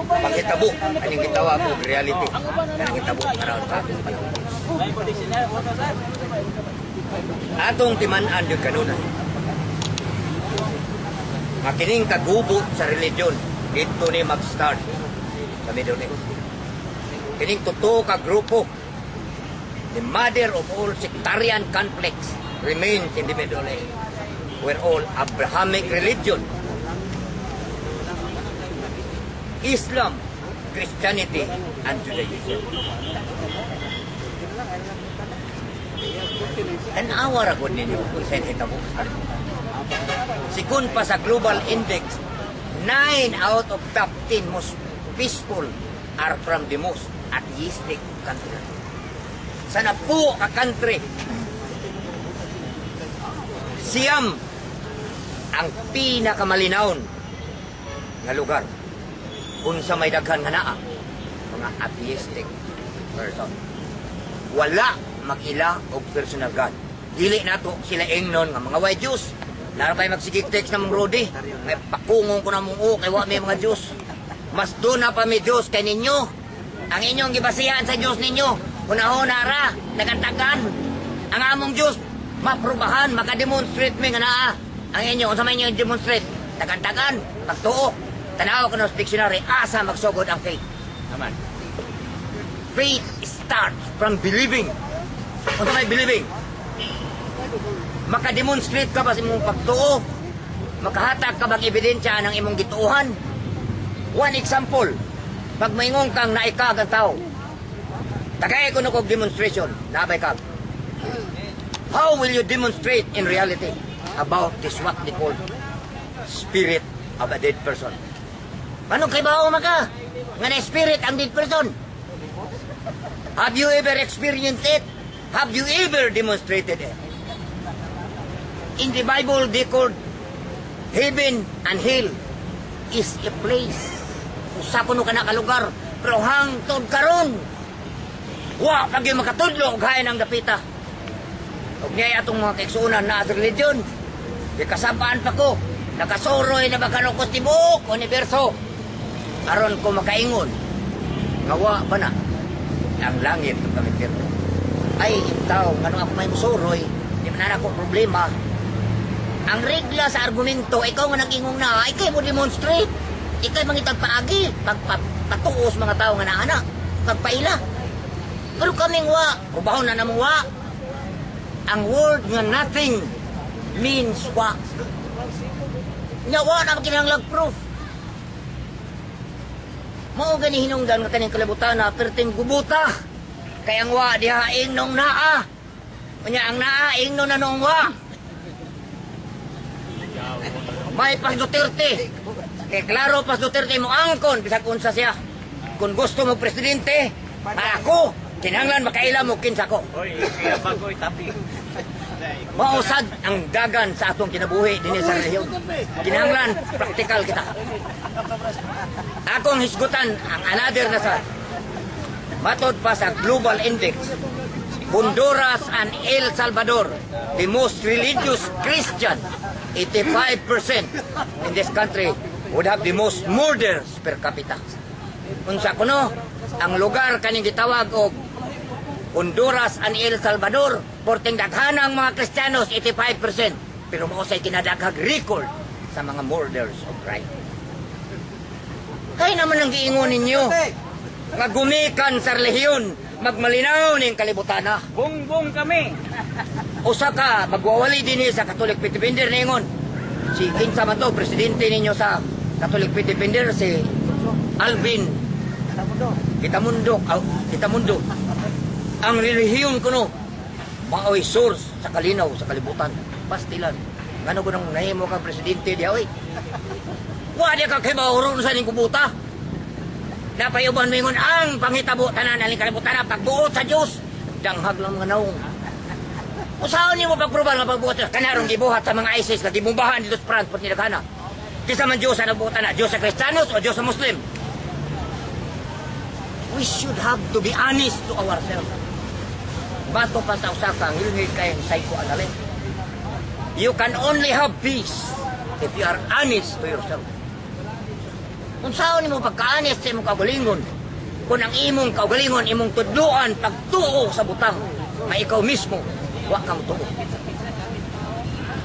pangitabo aning gitawag og reality kanang gitabo karon sa akong panahon. Atong timan-an yung kanunay. Makining kagubot sa religion, dito ni mag-start sa Middle East. Kining totoo ka grupo, the mother of all sectarian conflicts remains in the Middle East. We're all Abrahamic religion. Islam, Christianity, and Judaism. Tanawa ra gud ninyo kung saan hitabo. Sikun pa sa global index, 9 out of top 10 most peaceful are from the most atheistic country. Sa 10 ka country, Siam ang pinakamalinaon nga lugar kung sa may daghan nga naa mga atheistic person. Wala mag-ila o personal God. Dili na to sila ingnon nga mga white Jews. Narapay magsigig text na mong Rudy. May pakungong ko na mong kay wa may mga Jews. Mas doon na pa may Diyos kay ninyo. Ang inyong gibasihan sa Diyos ninyo. Una-una ra, nagantagan. Ang among Diyos, maprubahan, makademonstrate may nga naa. Ang inyo, kung sa may inyo demonstrate, nagantagan, pagtuo. Tanaw ko na sa dictionary, asa magsugod ang faith. Naman. Faith starts from believing. Kung sa may believing, makademonstrate ka ba sa imong pagtuo? Makahatag ka bang ebidensya ng imong gituuhan? One example, pag maingong kang naikag ang tao, tagay ko na kong demonstration, nabay kag. How will you demonstrate in reality about this what they call spirit of a dead person? Anong kay bao maka? Nga na spirit ang dead person? Have you ever experienced it? Have you ever demonstrated it? In the Bible, they called heaven and hell is a place. Usa kuno ka na kalugar, pero hangtod karon. Wa pag yung makatudlo, gaya ng dapita. Huwag niya atong mga kaigsuunan na at religion. Di kasabaan pa ko, nakasuroy na baka ko tibok, universo. Aron ko makaingon, ngawa ba na ang langit ng kamipirno? Ay, tao, ano ako may musuroy, di man ako problema. Ang regla sa argumento, ikaw nga nag-ingong na, ikaw mo demonstrate. Ikaw mangitag paagi, pagpatuos mga tao nga naana, pagpaila. Pero kaming wa, ubahon na namang wa. Ang word nga nothing means wa. Nga wa na makinanglag proof. Mao gani hinungdan nga kaning kalabutan na perting gubuta. Kaya ang wa diha ingnon naa. Kanya ang naa ingnon na nung wa. May pas Duterte. Kaya klaro pas Duterte mo angkon bisag unsa siya. Kung gusto mo presidente, ako kinahanglan makaila mo kinsa ko. Oy, kaya bagoy tapi. Mausad ang dagan sa atong kinabuhi dinhi sa rehiyon. Kinahanglan praktikal kita. Akong hisgutan ang another na sa matod pa sa Global Index, Honduras and El Salvador, the most religious Christian, 85% in this country would have the most murders per capita. Unsa kuno, ang lugar kaning gitawag og Honduras and El Salvador, porting daghanang mga Kristiyanos, 85%. Pero mao say kinadaghag record sa mga murders of crime. Kaya naman ang giingon ninyo, nga gumikan sa relihiyon, magmalinaw ning kalibutan na. Bungbong kami. Usa ka magwawali din sa Catholic Pitipindir ningon. Si kinsa man to presidente ninyo sa Catholic Pitipindir si Alvin Kitamundo. Ang relihiyon kuno maoy source sa kalinaw sa kalibutan. Pastilan. Ngano ko nang nahimo ka presidente diha oy. Wa di ka kibawron sa ning kubuta. Napayuban mingon ang pangitabo tanan aling kalibutan pagbuot sa Dios. Danghag lang mga naong. Usaon niyo mo pagprobal nga pagbuot kanarong gibuhat sa mga ISIS nga gibombahan dito sa Frankfurt ni Daghana. Kisa man Diyos ang nagbuotan na, Diyos sa Kristiyanos o Diyos sa Muslim. We should have to be honest to ourselves. Bato pa sa usakang hilngig kayong psychoanalyst. You can only have peace if you are honest to yourself. Kung saan mo pagka-honest sa imong kaugalingon, kung ang imong kaugalingon, imong tudluan, pagtuo sa butang, na ikaw mismo, wa kang tuo.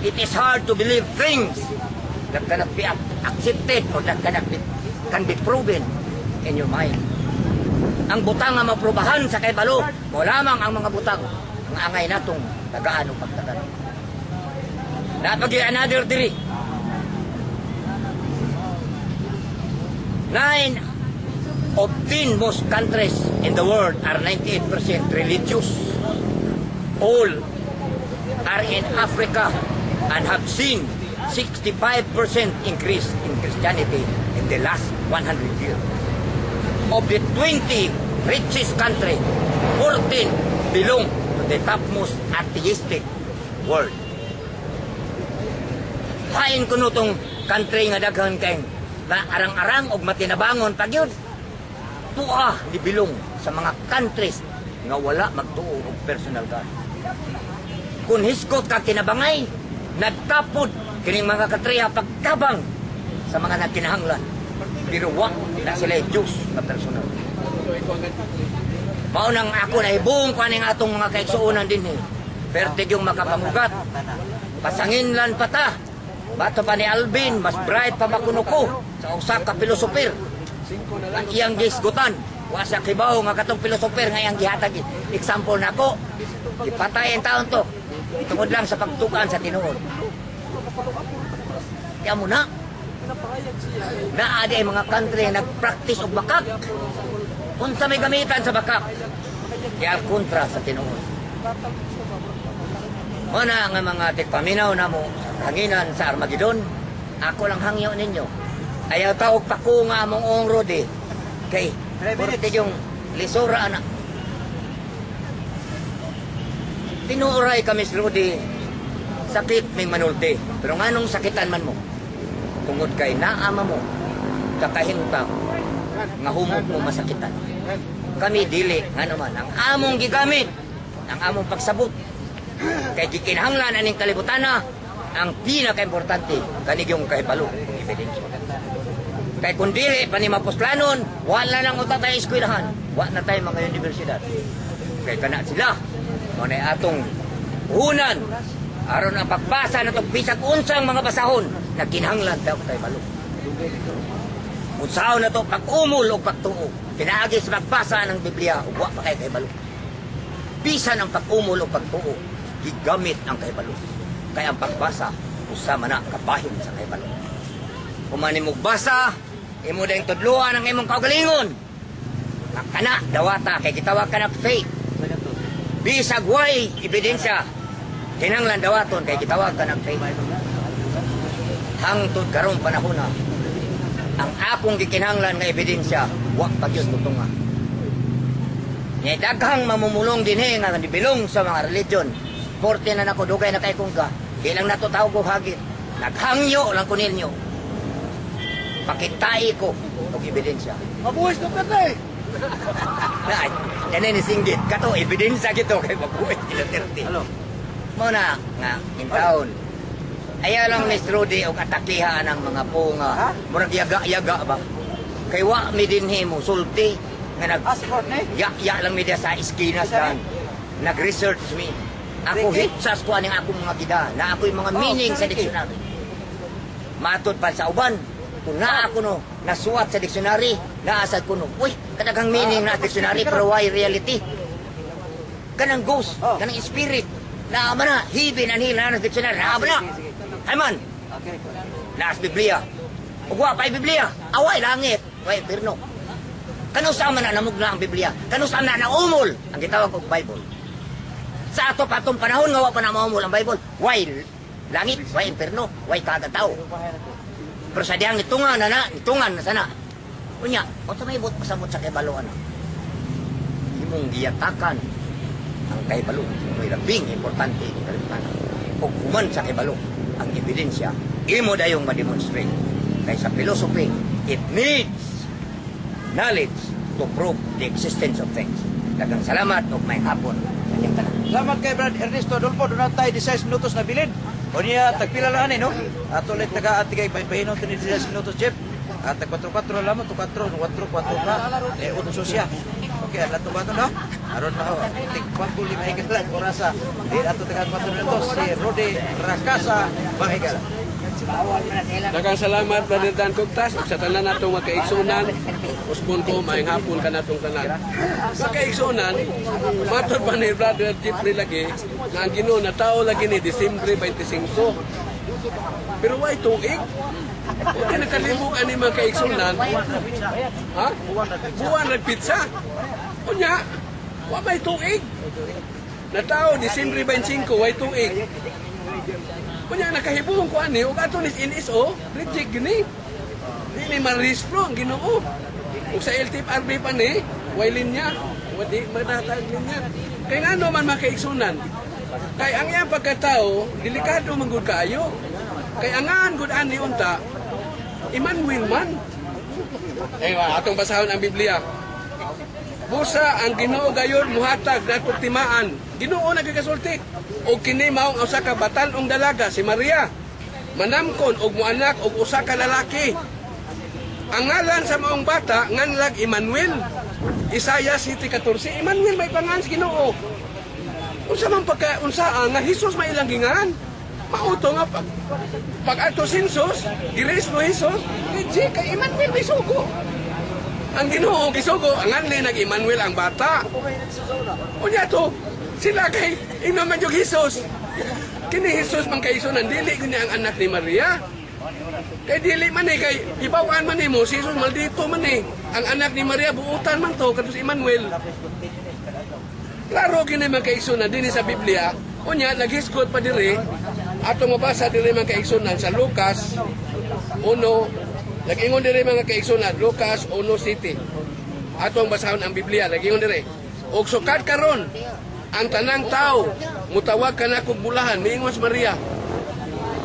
It is hard to believe things that cannot be accepted or that can be proven in your mind. Ang butang nga maprobahan sa kaibalo, mo lamang ang mga butang ang angay natong tagaan o pagtagan. Napagi another diri. 9 of 10 most countries in the world are 98% religious. All are in Africa and have seen 65% increase in Christianity in the last 100 years. Of the 20 richest countries, 14 belong to the topmost atheistic world. Hain ko nutong country nga daghan kay na arang-arang og matinabangon pagyud. Tuwa di bilong sa mga countries nga wala magtuo og personal God. Kung hiskot ka kinabangay, nagtapod kining mga katriya pagtabang sa mga nagkinahanglan. Pero wak na sila Diyos na personal. Maunang ako na ibuong kaning atong mga kaigsuunan din eh. Pertig yung makapangugat. Pasanginlan pa ta. Bato pa ni Alvin, mas bright pa makunuko sa usak ka pilosopir. Ang iyang gisgutan. Wasa kibaw nga katong pilosopir nga iyang gihatag. Example na ako, ipatay ang taon to. Tungod lang sa pagtukan sa tinuod. Kaya mo na. Naadi ay mga country nag-practice og bakak. Unsa may gamitan sa bakak? Kaya kontra sa tinuod. Muna nga mga tikpaminaw na mo hanginan sa Armageddon, ako lang hangyo ninyo. Ayaw taog pako nga among ongrod eh. Kay, porte yung lisura na. Tinuuray kami si Rudy, sakit may manulti. Pero nganong sakitan man mo? Tungod kay naama mo, kakahintang, nga humog mo masakitan. Kami dili, nga naman, ang among gigamit, ang among pagsabot. Kay gikinahanglan aning kalibutana, ang pinaka-importante, kanig yung kahibalo, kung ebidensya. Kay kung dili, panimaposlanon, wala lang uta tayo eskwelahan, wala na tayo mga universidad. Kay kana sila, muna atong hunan, aron ang pagbasa na itong bisag unsang mga basahon, na kinahanglan daw kay malo. Unsaon na ito, pag-umol o pagtuo, pinaagi sa pagbasa ng Biblia, uwa pa kay malo. Bisan ang pag-umol o pagtuo, gigamit ang kaibalo. Kaya ang pagbasa, usama na kabahin sa kaibalo. Kumani mo basa, imo dahil tudluan ang imong kaugalingon. Kana, dawata, kay gitawag ka ng faith. Bisag way, ebidensya, kinanglan dawaton, kay gitawag ka ng faith. Hangtod karong panahon na, ang akong gikinanglan nga ebidensya, wak pagyod mutunga. Ngay daghang mamumulong din nga nibilong sa mga religion. Porte na nako dugay na kay kung ka. Ilang nato tawag ko hagit. Naghangyo lang ko ninyo. Pakitai ko og ebidensya. Mabuhis na tatay! Yan ni singgit. Kato, ebidensya gito kay mabuhis kila 30. Hello. Muna nga, in taon. Ayaw lang Miss Rudy og atakihan ang mga punga. Murag yaga-yaga ba? Kay wa mi dinhi mo sulti nga nag ya lang mi sa iskinas kan. Nag-research mi. Ako hitsas ko aning akong mga gida na ako yung mga meaning sa dictionary. Matod pa sa uban, kung naa ako no, nasuwat sa dictionary, naasad ko no, uy, kadagang meaning na dictionary pero why reality? kanang ghost, kanang spirit. Naama na, hibin, anhil, nanas, dictionary, naama na. Ayman, Okay. naas Biblia. Ugwa pa'y Biblia, away langit, way pirno. Kanusama na namugna ang Biblia, kanusama na naumol ang gitawag og Bible. Sa ato patong panahon nga wa pa na maumol ang Bible, way langit, way impierno, way kada tao. Pero sa diyang itungan na sana. Unya, o sa may ibot pasabot sa kaibalo ana. Imong giyatakan ang kaibalo, may labing importante ang kalibutan. O human sa kaibalo, ang ebidensya, imo dayong ma-demonstrate. Kaya sa philosophy, it needs knowledge to prove the existence of things. Dagang salamat o may hapon. Kanyang tanan. Salamat kay Brad Ernesto Adolfo. Doon tayo 16 minutos na bilin. O niya, tagpila lang no? At ulit taga-ati kay pahinom ito ni 16 minutos, Jeff. At tag-4-4 lang mo, 4-4 ka. Unso siya. Okay, alam ito ba ito, no? Aron na ho. Tig-4 mahigalan. Orasa. Ato taga-4 minutos. Si Rudy Rakasa Mahigalan. Daghang salamat Brother Dan Cogtas sa tanan natong makaigsunan. Uspon ko maayong hapon ka natong tanan. Makaigsunan, matud pa ni Brother Jeffrey lagi nga ang Ginoo na tao lagi ni Disyembre 25. Pero why tuig? Kung nakalimutan ni mga kaigsunan, ha? Buwan nagpitsa. Unya, wa may tuig. Na tao Disyembre 25, why tuig? Kunya nakahibong ko ani ug ato ni NSO reject gini. Dili ma-respro ang Ginoo. Ug sa LTFRB pa ni way linya, wadi madatag linya. Kay ngano man makaigsunan. Kay ang iyang pagkatao delikado man gud kaayo. Kay angan gud ani unta Emmanuel man. Atong basahon ang Biblia. Busa ang Ginoo gayon muhatag natong timaan. Ginoo nagakasulti. O kini mao ang usa ka batan-ong dalaga si Maria. Manamkon og moanak og usa ka lalaki. Ang ngalan sa maong bata nganlag Emmanuel. Isaiah 7:14. Emmanuel may pangalan sa Ginoo. Unsa man pagkaunsa nga Hesus may ilang gingan. Mauto nga pag ato sinsos, giris mo Hesus, di kay Emmanuel may sugo. Ang Ginoo gisugo ang nganli nag Emmanuel ang bata. Unya to sila kay ino man yung Hesus. Kini Hesus man kay isunan dili gani ang anak ni Maria. Kay dili man kay ibawan man nimo si Jesus maldito man Ang anak ni Maria buutan man to kadto si Emmanuel. Klaro kini man kay isunan dinhi sa Biblia. Unya naghisgot pa diri atong mabasa diri man kay isunan sa Lucas 1. Nag-ingon diri mga kaigsunan Lucas 1:7. Atong basahon ang Biblia nag-ingon diri. Og sukad karon ang tanang tao mutawag ka na kog bulahan miingon si Maria.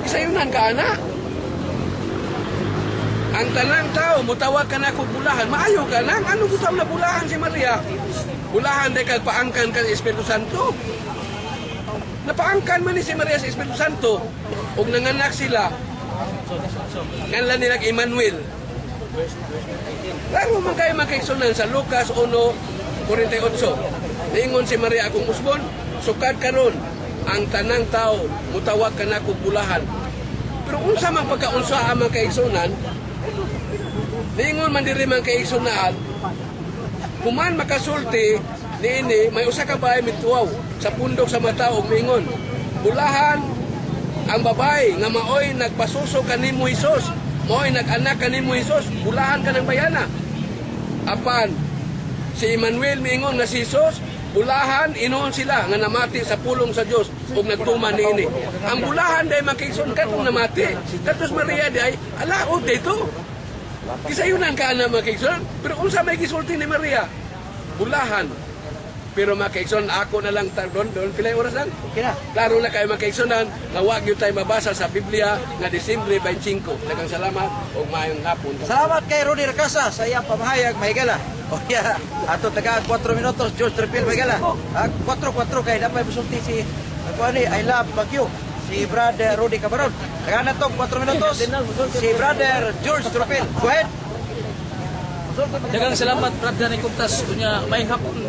Isayunan ka ana. Ang tanang tao mutawag ka na kog bulahan maayo ka nang ano gutaw na bulahan si Maria. Bulahan day kag paangkan ka sa Espiritu Santo. Napaangkan man ni si Maria sa Espiritu Santo ug nanganak sila. Nganlan nila Emmanuel. Laro man kayo makaigsunan sa Lucas 1:48. Niingon si Maria akong usbon, sukad karon ang tanang tao mutawag ka na kog bulahan. Pero unsa man pagkaunsa ang makaigsunan, niingon man diri man kaigsunan, kuman makasulti niini may usa ka bahay mituaw sa pundok sa mata og miingon, bulahan ang babae nga maoy nagpasuso kanimo Hesus, maoy nag-anak kanimo Hesus, bulahan ka ng bayana. Apan si Emmanuel miingon nga si Hesus, bulahan inoon sila nga namati sa pulong sa Dios ug nagtuman niini. Ang bulahan day makigsun katong namati. Katos Maria day alaod dito. Kisayunan ka na makigsun, pero unsa may gisulti ni Maria? Bulahan. Pero makaigsunan ako na lang doon pilay oras lang. Kina. Klaro na kayo makaigsunan na wag gyud tay mabasa sa Biblia nga Disyembre 25. Daghang salamat ug maayong hapon. Salamat kay Rudy Rakasa sa iyang pamahayag Mahigala. O ya, ato taga 4 minutos George Trepil Mahigala. 4-4 kay dapat musulti si I love Baguio. Si brother Rudy Cabaron. Taga na to 4 minutos si brother George Trepil. Go ahead. Daghang salamat Brother Dan Cogtas kunya may hapon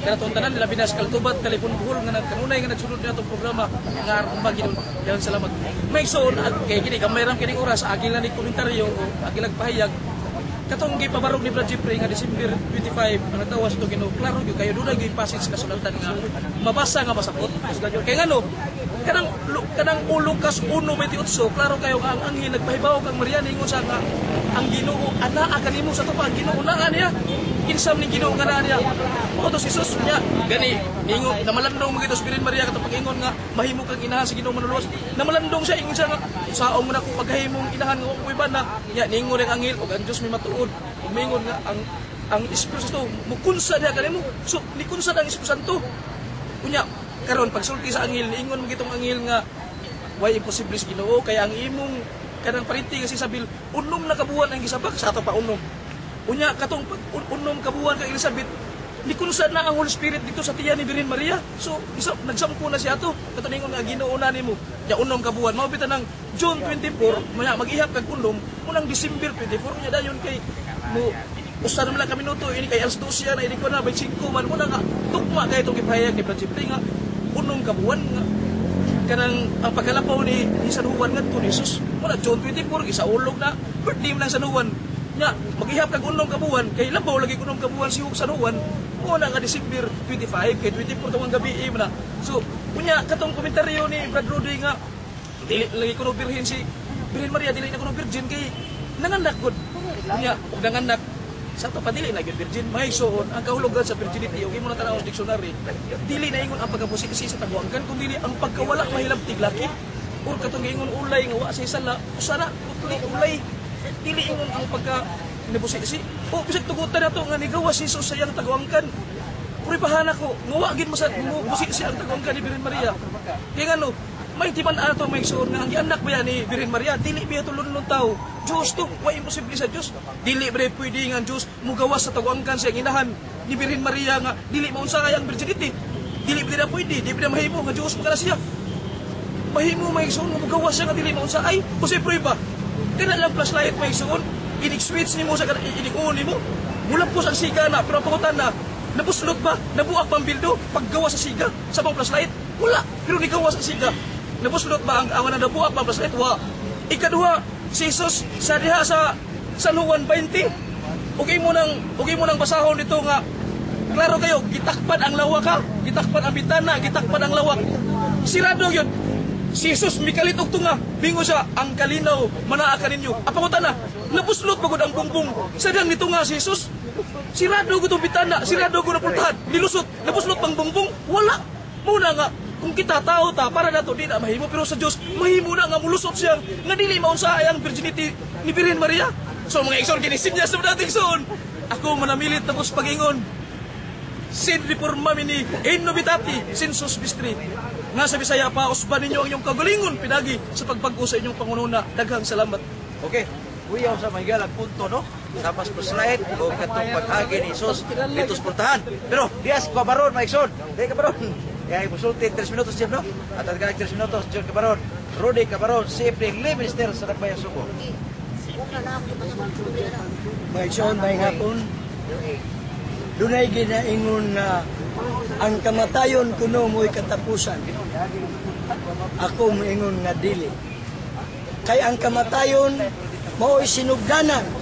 kanatong tanan labi na sa kaltubat kalipon buhol nga nagkanunay nga nagsunod na itong programa nga umbagi nun. Daghang salamat. May igsoon at kay kini gamay ram kini oras agi lang ni komentaryo o agi lang pahayag katong gipabarog ni Brad Jeffrey nga December 25 ang natawas to Ginoo, klaro gyud kayo dunay gyud passage kasulatan nga mabasa nga masabot. Kay ngano kanang Lucas 1:28 klaro kayo nga ang anghel nagpahibaw kang Maria ningon sa nga ang Ginoo anaa kanimo sa tupa, Ginoo naa niya kinsam ni Ginoo nga naa niya mo to si Jesus niya gani ningon namalandong mo gitos Birhen Maria katong pag-ingon nga mahimo kang inahan sa Ginoo manuluwas, namalandong siya ingon siya nga saon mo na ko paghahimong inahan nga wa ba na nya ningon ang anghel ug ang Dios may matuod umingon nga ang Espiritu Santo mukunsa diha kanimo, so nikunsa ang Espiritu Santo unya karon pagsulti sa anghel niingon mo gitong anghel nga why impossible sa Ginoo kaya ang imong kanang pariti kasi sabil unom na kabuwan ang gisabak sa ato pa unom unya katong unom kabuwan kay Elizabeth nikunsa na ang Holy Spirit dito sa tiyan ni Birhen Maria, so nagsampo na siya ato katong ningon nga Ginoo na nimo ya unom kabuwan mao bitan ng June 24 mag-ihap kag unom unang December 24 nya dayon kay mo usa na lang ka minuto ini kay alas 12 na ini ko na 25 man mo na nga tukma kay itong gipahayag ni Brad Jeffrey nga unong kabuwan nga kanang ang pagkalapaw ni San Juan ngadto ni Jesus muna June 24 gisaulog na birthday man ng San Juan nya mag-ihap kag unong kabuwan kay labaw lagi unong kabuwan si San Juan mo na nga December 25 kay 24 tawang gabi na so unya katong komentaryo ni Brad Rudy nga dili lagi kuno birhen si Birhen Maria dili na kuno virgin kay nanganak gud unya ug nanganak sa to padili na gyud virgin may suon ang kahulugan sa virginity ug imo na tanaw sa dictionary dili na ingon ang pagkapusisi sa taguangkan kun dili ang pagkawala mahilabtig laki or katong ingon ulay nga wa sa sala usara ulay dili ingon ang pagka nabusisi o bisag tugutan nato nga nigawas si Jesus sa iyang taguangkan uri bahana ko nga wa gid mo sa busisi ang taguangkan ni Birhen Maria kay ngano may timan ato may suon nga ang anak ba ni Birhen Maria dili biya tulon ng tao Diyos to, wa imposible sa Diyos. Dili bre pwede nga Diyos mugawas sa taguangkan sa inahan ni Birhen Maria nga dili maunsa ang virginity. Dili bre pwede, dili bre mahimo nga Diyos mo kana siya. Mahimo may suon mugawas siya nga dili maunsa ay kasi prueba. Kana lang flashlight may suon, inig-switch nimo sa inig-on nimo. Mula po sa siga na pero pangutan na nabuslot ba? Nabuak bang bildo paggawa sa siga sa pang flashlight? Wala, pero nigawa sa siga. Nabuslot ba ang awan na nabuak bang flashlight? Wa. Ikaduha, si Jesus sa diha sa San Juan 20 ugay mo nang basahon dito nga klaro kayo gitakpan ang lawak ha gitakpan ang bitana gitakpan ang lawak sirado yun si Jesus mikalit og tunga bingo siya ang kalinaw manaa kaninyo apangutan na nabuslot pagod ang bungbong sadang nitunga si Jesus sirado gud ang bitana sirado gud ang pultahan nilusot nabuslot pang bungbong wala muna nga kung kita tao ta para nato di na mahimo pero sa Dios mahimo na nga mulusot siya nga dili maunsa ang virginity ni Birhen Maria. So mga igsoon kinisin niya sa dating soon. Ako manamilit tapos pagingon. Sin reforma mini in novitati sensus vistri. Nga sa Bisaya pa usban ninyo ang inyong kagalingon pinagi sa pagpag-o sa inyong pangununa. Daghang salamat. Okay. Kuyaw sa mga punto no. Tapos slide o katong pag-agi ni Jesus dito sa pultahan. Pero dias kabaron mga igsoon. Di kabaron. Kaya imusulti 3 minutos Jeff no? At ang 3 minutos John Cabaron, Rudy Cabaron, Sipling, Minister sa Nagbayang Subo. Mga igsoon, mga hapon, dunay ginaingon na ang kamatayon kuno mo'y katapusan. Ako moingon nga dili. Kay ang kamatayon mo'y sinugdanan.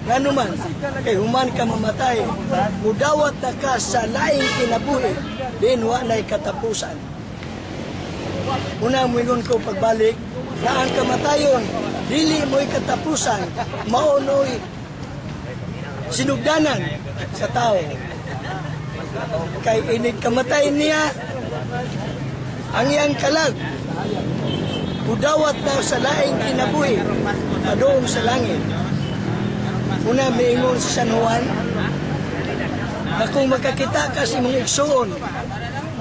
Ngano man, kay human ka mamatay, mudawat na ka sa laing kinabuhi, din wa na'y katapusan. Una moingon ko pagbalik, na ang kamatayon, dili mo'y katapusan, maunoy sinugdanan sa tao. Kay inig kamatay niya, ang iyang kalag, mudawat na sa laing kinabuhi, adoon sa langit. Una miingon sa San Juan na kung magkakita ka sa imong igsoon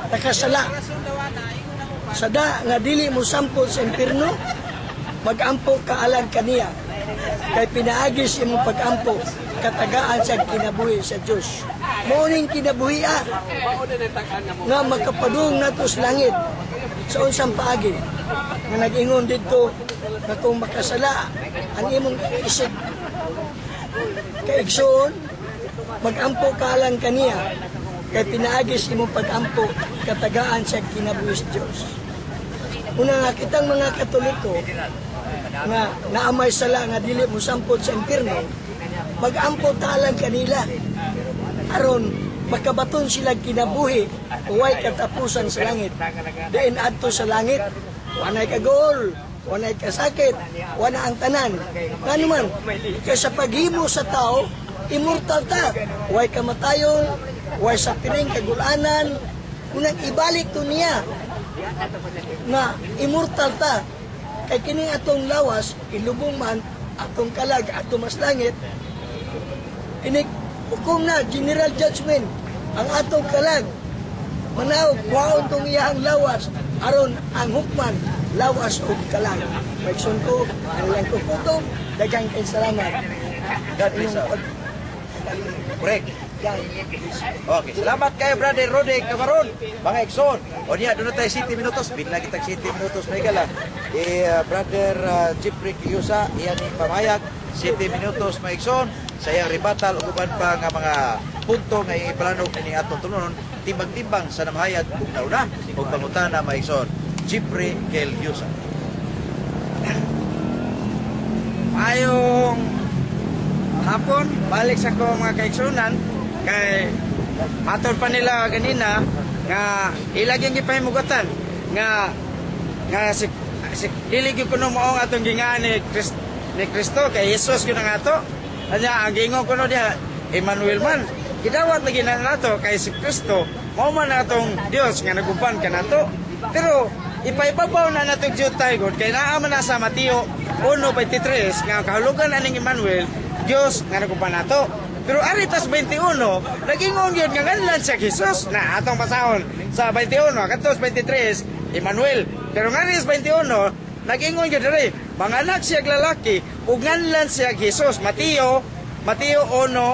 nakasala sada nga dili mo sampol sa impierno mag-ampo ka alang kaniya kay pinaagis imong pag-ampo katagaan sa kinabuhi sa Dios mooning kinabuhi nga makapadung nato sa langit sa unsang paagi nga nag-ingon dito na kung makasala ang imong isip kaigsoon, mag-ampo ka lang kaniya, kay pinaagis imong pag-ampo, katagaan sa kinabuhis Diyos. Una nga kitang mga Katoliko, nga naamay sala nga dili mo sampol sa impierno, mag-ampo talang kanila aron makabaton sila kinabuhi uway katapusan sa langit. Diin adto sa langit, wanay kagol, wanay kasakit, wana ang tanan. Ngano man, kaya sa paghimo sa tao, immortal ta. Way kamatayon, way sa piring kagulanan, unang ibalik to niya na immortal ta. Kay kining atong lawas, ilubong man, atong kalag, atong mas langit, inig hukom na, general judgment, ang atong kalag, manaw, kwaon tong iyang lawas, aron ang hukman, lawas o kalag. Maikson ko, ang ilang kukuto, dagang kay salamat. God bless us. Correct. Okay, salamat kayo, Brother Rode Camaron, mga Exxon. O niya, doon na tayo 7 minutos, binla kitang 7 minutos, may gala. Brother Jeffrey Kiyosa, iyan yung pamayag, 7 minutos, mga Exxon. Sayang ribatal, uguban pa nga mga punto nga ipalanog ni atong tulunon, timbang-timbang sa namahayag kung nauna, o pangutana, mga Exxon. Jeffrey Kiyosa. Ayong hapon, balik sa ko mga kaigsunan, kay matod pa nila ganina nga ilagyang gipahimugatan nga si ilig ko no moong atong gingaan ni Kristo kay Jesus gyud ang ato. Anya ang gingon ko no diha Emmanuel man gidawat lagi na nato kay si Kristo mao man atong Dios nga naguban kanato. Pero ipaibabaw na natong jutay god kay naa man na sa Mateo 1:23 nga kahulugan aning Emmanuel Dios nga naguban nato. Pero aritas 21, nagingon yun nga nganlan siya Jesus na atong pasahon sa 21, katos 23, Emmanuel. Pero ngaris 21, nagingon yun rin, manganak siya lalaki, ug nganlan siya Jesus. Mateo 1:21,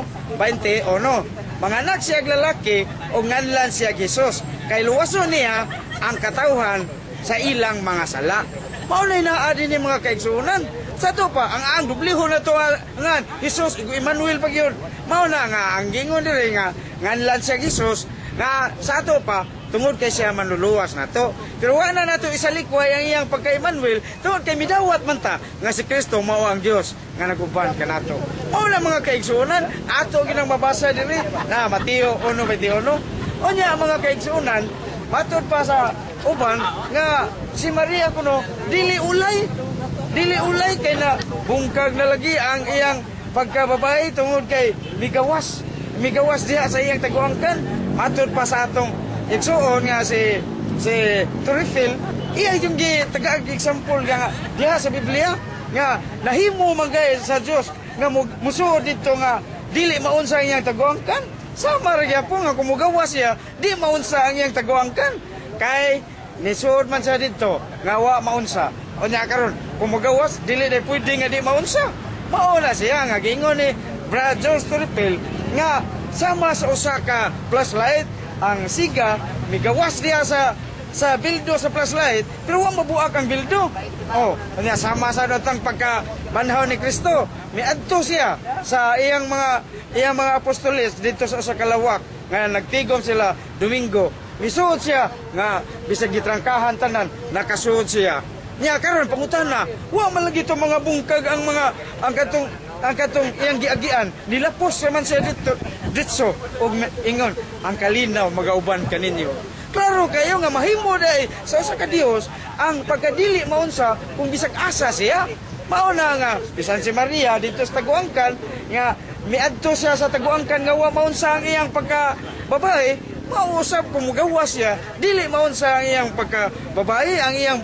manganak siya lalaki, ug nganlan siya Jesus. Kay luwason niya ang katawhan sa ilang mga sala. Maunay na adin ni mga kaigsunan. Sa to pa, ang dubliho na to nga, Jesus, Emmanuel pag yun. Mauna nga, ang gingon diri nga, nganlan siya Jesus, nga sa to pa, tungod kay siya manluluwas na to. Pero wala na to isalikway ang iyang pagka-Emmanuel, tungod kay midawat man ta, nga si Kristo mao ang Dios nga naguban ka nato. Mauna mga kaigsunan, ato ginang mabasa diri, na Mateo 1:21. O niya mga kaigsunan, matod pa sa uban, nga si Maria kuno, dili ulay kay na bungkag na lagi ang iyang pagkababae tungod kay migawas diha sa iyang taguangkan. Matod pa sa atong igsuon nga si Turifil, iya yung taga example nga diha sa Biblia nga nahimo man kay sa Dios nga musuod dito nga dili maunsa ang iyang taguangkan. Sama ra gyapon nga kumugawas siya, di maunsa ang iyang taguangkan. Kay nisuod man siya dito nga wa maunsa. O niya karon, kumugawas, dili na pwede nga di maunsa. Mauna siya nga gingon ni Brad Jones Turipil nga sama sa usa ka flashlight ang siga migawas diha sa bildo sa flashlight pero wa mabuak ang bildo. Oh, niya sama sa datang pagka banhaw ni Kristo. Miadto siya sa iyang mga apostoles dito sa usa ka lawak nga nagtigom sila Domingo. Misuod siya nga bisag gitrangkahan tanan nakasuod siya. Nya karon pangutana, wa man lagi to mga bungkag ang katong iyang giagian, nilapos man siya ditso og ingon ang kalinaw magauban kaninyo. Klaro kayo nga mahimo dai sa usa ka Dios ang pagkadili maunsa kung bisag asa siya. Mao na nga bisan si Maria dito sa taguangkan nga miadto siya sa taguangkan nga wa maunsa ang iyang pagka-babae, mausap kung mugawas siya, dili maunsa ang iyang pagka-babae, ang iyang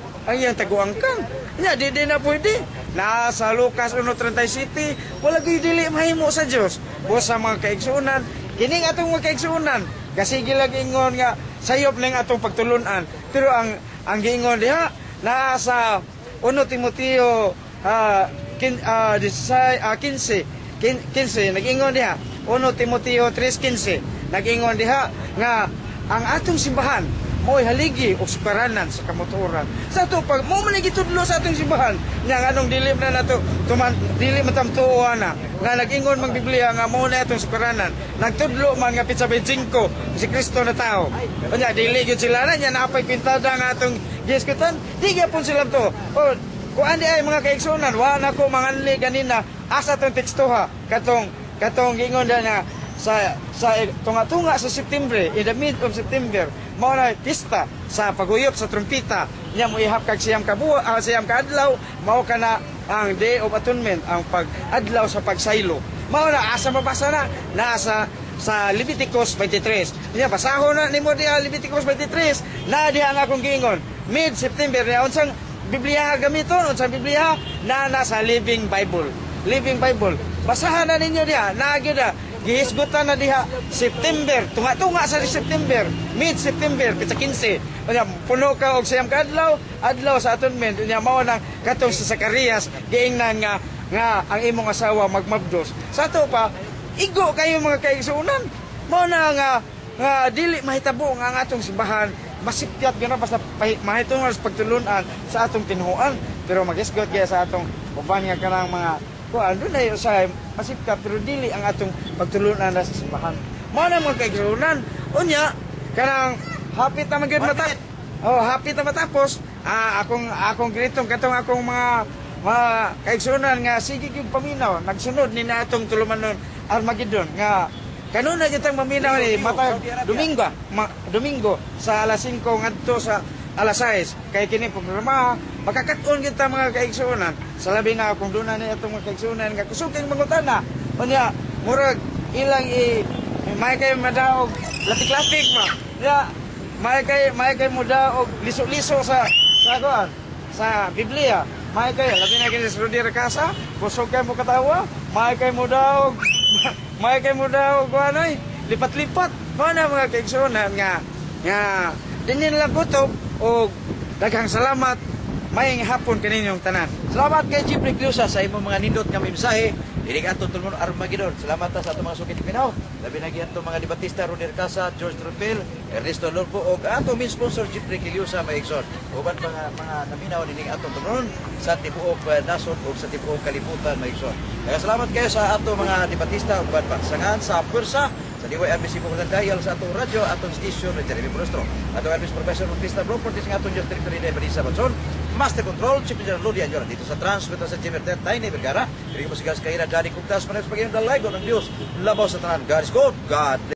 taguangkan. Nya di na pwede. Nasa Lucas 1:37, wala gyud dili mahimo sa Dios. Busa sa mga kaigsunan, kining atong mga kaigsunan, kasige lagi ingon nga sayop ning atong pagtulunan. Pero ang giingon diha nasa 1 Timoteo 15 nag-ingon diha 1 Timoteo 3:15 nag-ingon diha nga ang atong simbahan mo'y haligi o sukaranan sa kamotoran. Sa ito, pag mo man gitudlo sa atong simbahan, nga anong dilim na nato, dili matamtuuan na, nga nag-ingon mang Biblia, nga mo na itong sukaranan, nagtudlo man nga pizza 25, si Kristo na tao. O niya, dili yun sila na, niya napay pintada nga atong giskutan, di gyapon sila to. O, kung andi ay mga kaigsunan, wala na ko manganli ganina, asa itong teksto ha, katong katong gingon na sa tunga-tunga sa September, in the mid of September, mao na pista sa paguyop sa trumpeta. Nya mo ihap kag siyam kaadlaw, mao kana ang Day of Atonement, ang pag-adlaw sa pagsaylo. Mao na asa mabasa na nasa sa Leviticus 23. Nya basahon na nimo diha Leviticus 23. Na diha ang akong giingon, mid September na unsang Biblia gamiton, unsang Biblia na nasa Living Bible. Living Bible. Basahan na ninyo diha, naagyo na. Gihisgutan na diha September, tunga-tunga sa September, mid-September, pizza 15. Puno ka og siyam ka adlaw sa atonement. Mao nang katong sa Zacarias, giingnan nga ang imong asawa magmabdos. Sa ato pa, igo kayo mga kaigsuunan. Mao na nga dili mahitabo nga ang atong simbahan masipyat gana basta mahitungol sa pagtulunan sa atong tinuan. Pero magisgot kaya sa atong uban nga kanang mga ano na yun sa masipka pero dili ang atong pagtulunan na sa simbahan. Mao na mga kaigsuunan. Unya kanang hapit na magyud matapos. Hapit na matapos. Akong gritong katong akong mga kaigsuunan nga sige gyud paminaw nagsunod ni na atong tulumanon Armageddon nga kanuna kitang maminaw ni matag Domingo sa alas 5 ngadto sa alas 6 kay kini programa makakaton kita mga kaigsuonan sa labi nga kung doon na itong mga kaigsuonan nga kusuking mangutana unya murag ilang may kay madaog latik-latik ma ya may kay mudaog liso-liso sa kuan sa Biblia may kay labi na kini sa Rudy Recasa kusog kay mo katawa may kay mudaog kuan ay lipat-lipat mana mga kaigsuonan nga dinhi lang kutob o daghang salamat mayong hapon kaninyong tanan. Salamat kay Jeffrey Closa sa imong mga nindot nga mensahe. Dili ato tulmon Armageddon. Salamat sa atong mga sukit Pinaw. Labi na gyud mga debatista Ronnie Recasa, George Trupel, Ernesto Lorpo og ato min sponsor Jeffrey Closa maigsoon. Uban mga naminaw dining atong tulmon sa tibuok nasod ug sa tibuok kalibutan maigsoon. Kaya salamat kayo sa ato mga debatista ug bansangan sa pwersa sa DYRBC Bukod Dayal sa atong radyo, atong station ni Jeremy Monastro. Atong RBC Professor Bautista Properties ng atong Diyos Territory na Ebanisa Batson. Master Control, Chief Engineer Lodi Anjora. Dito sa Transmitter sa Jimmer Tayne Vergara. Dito mo sigas kayo na Daddy Kugtas. Manayos pag-inom dalay. God ng Diyos. Labaw sa tanan. God is good. God bless.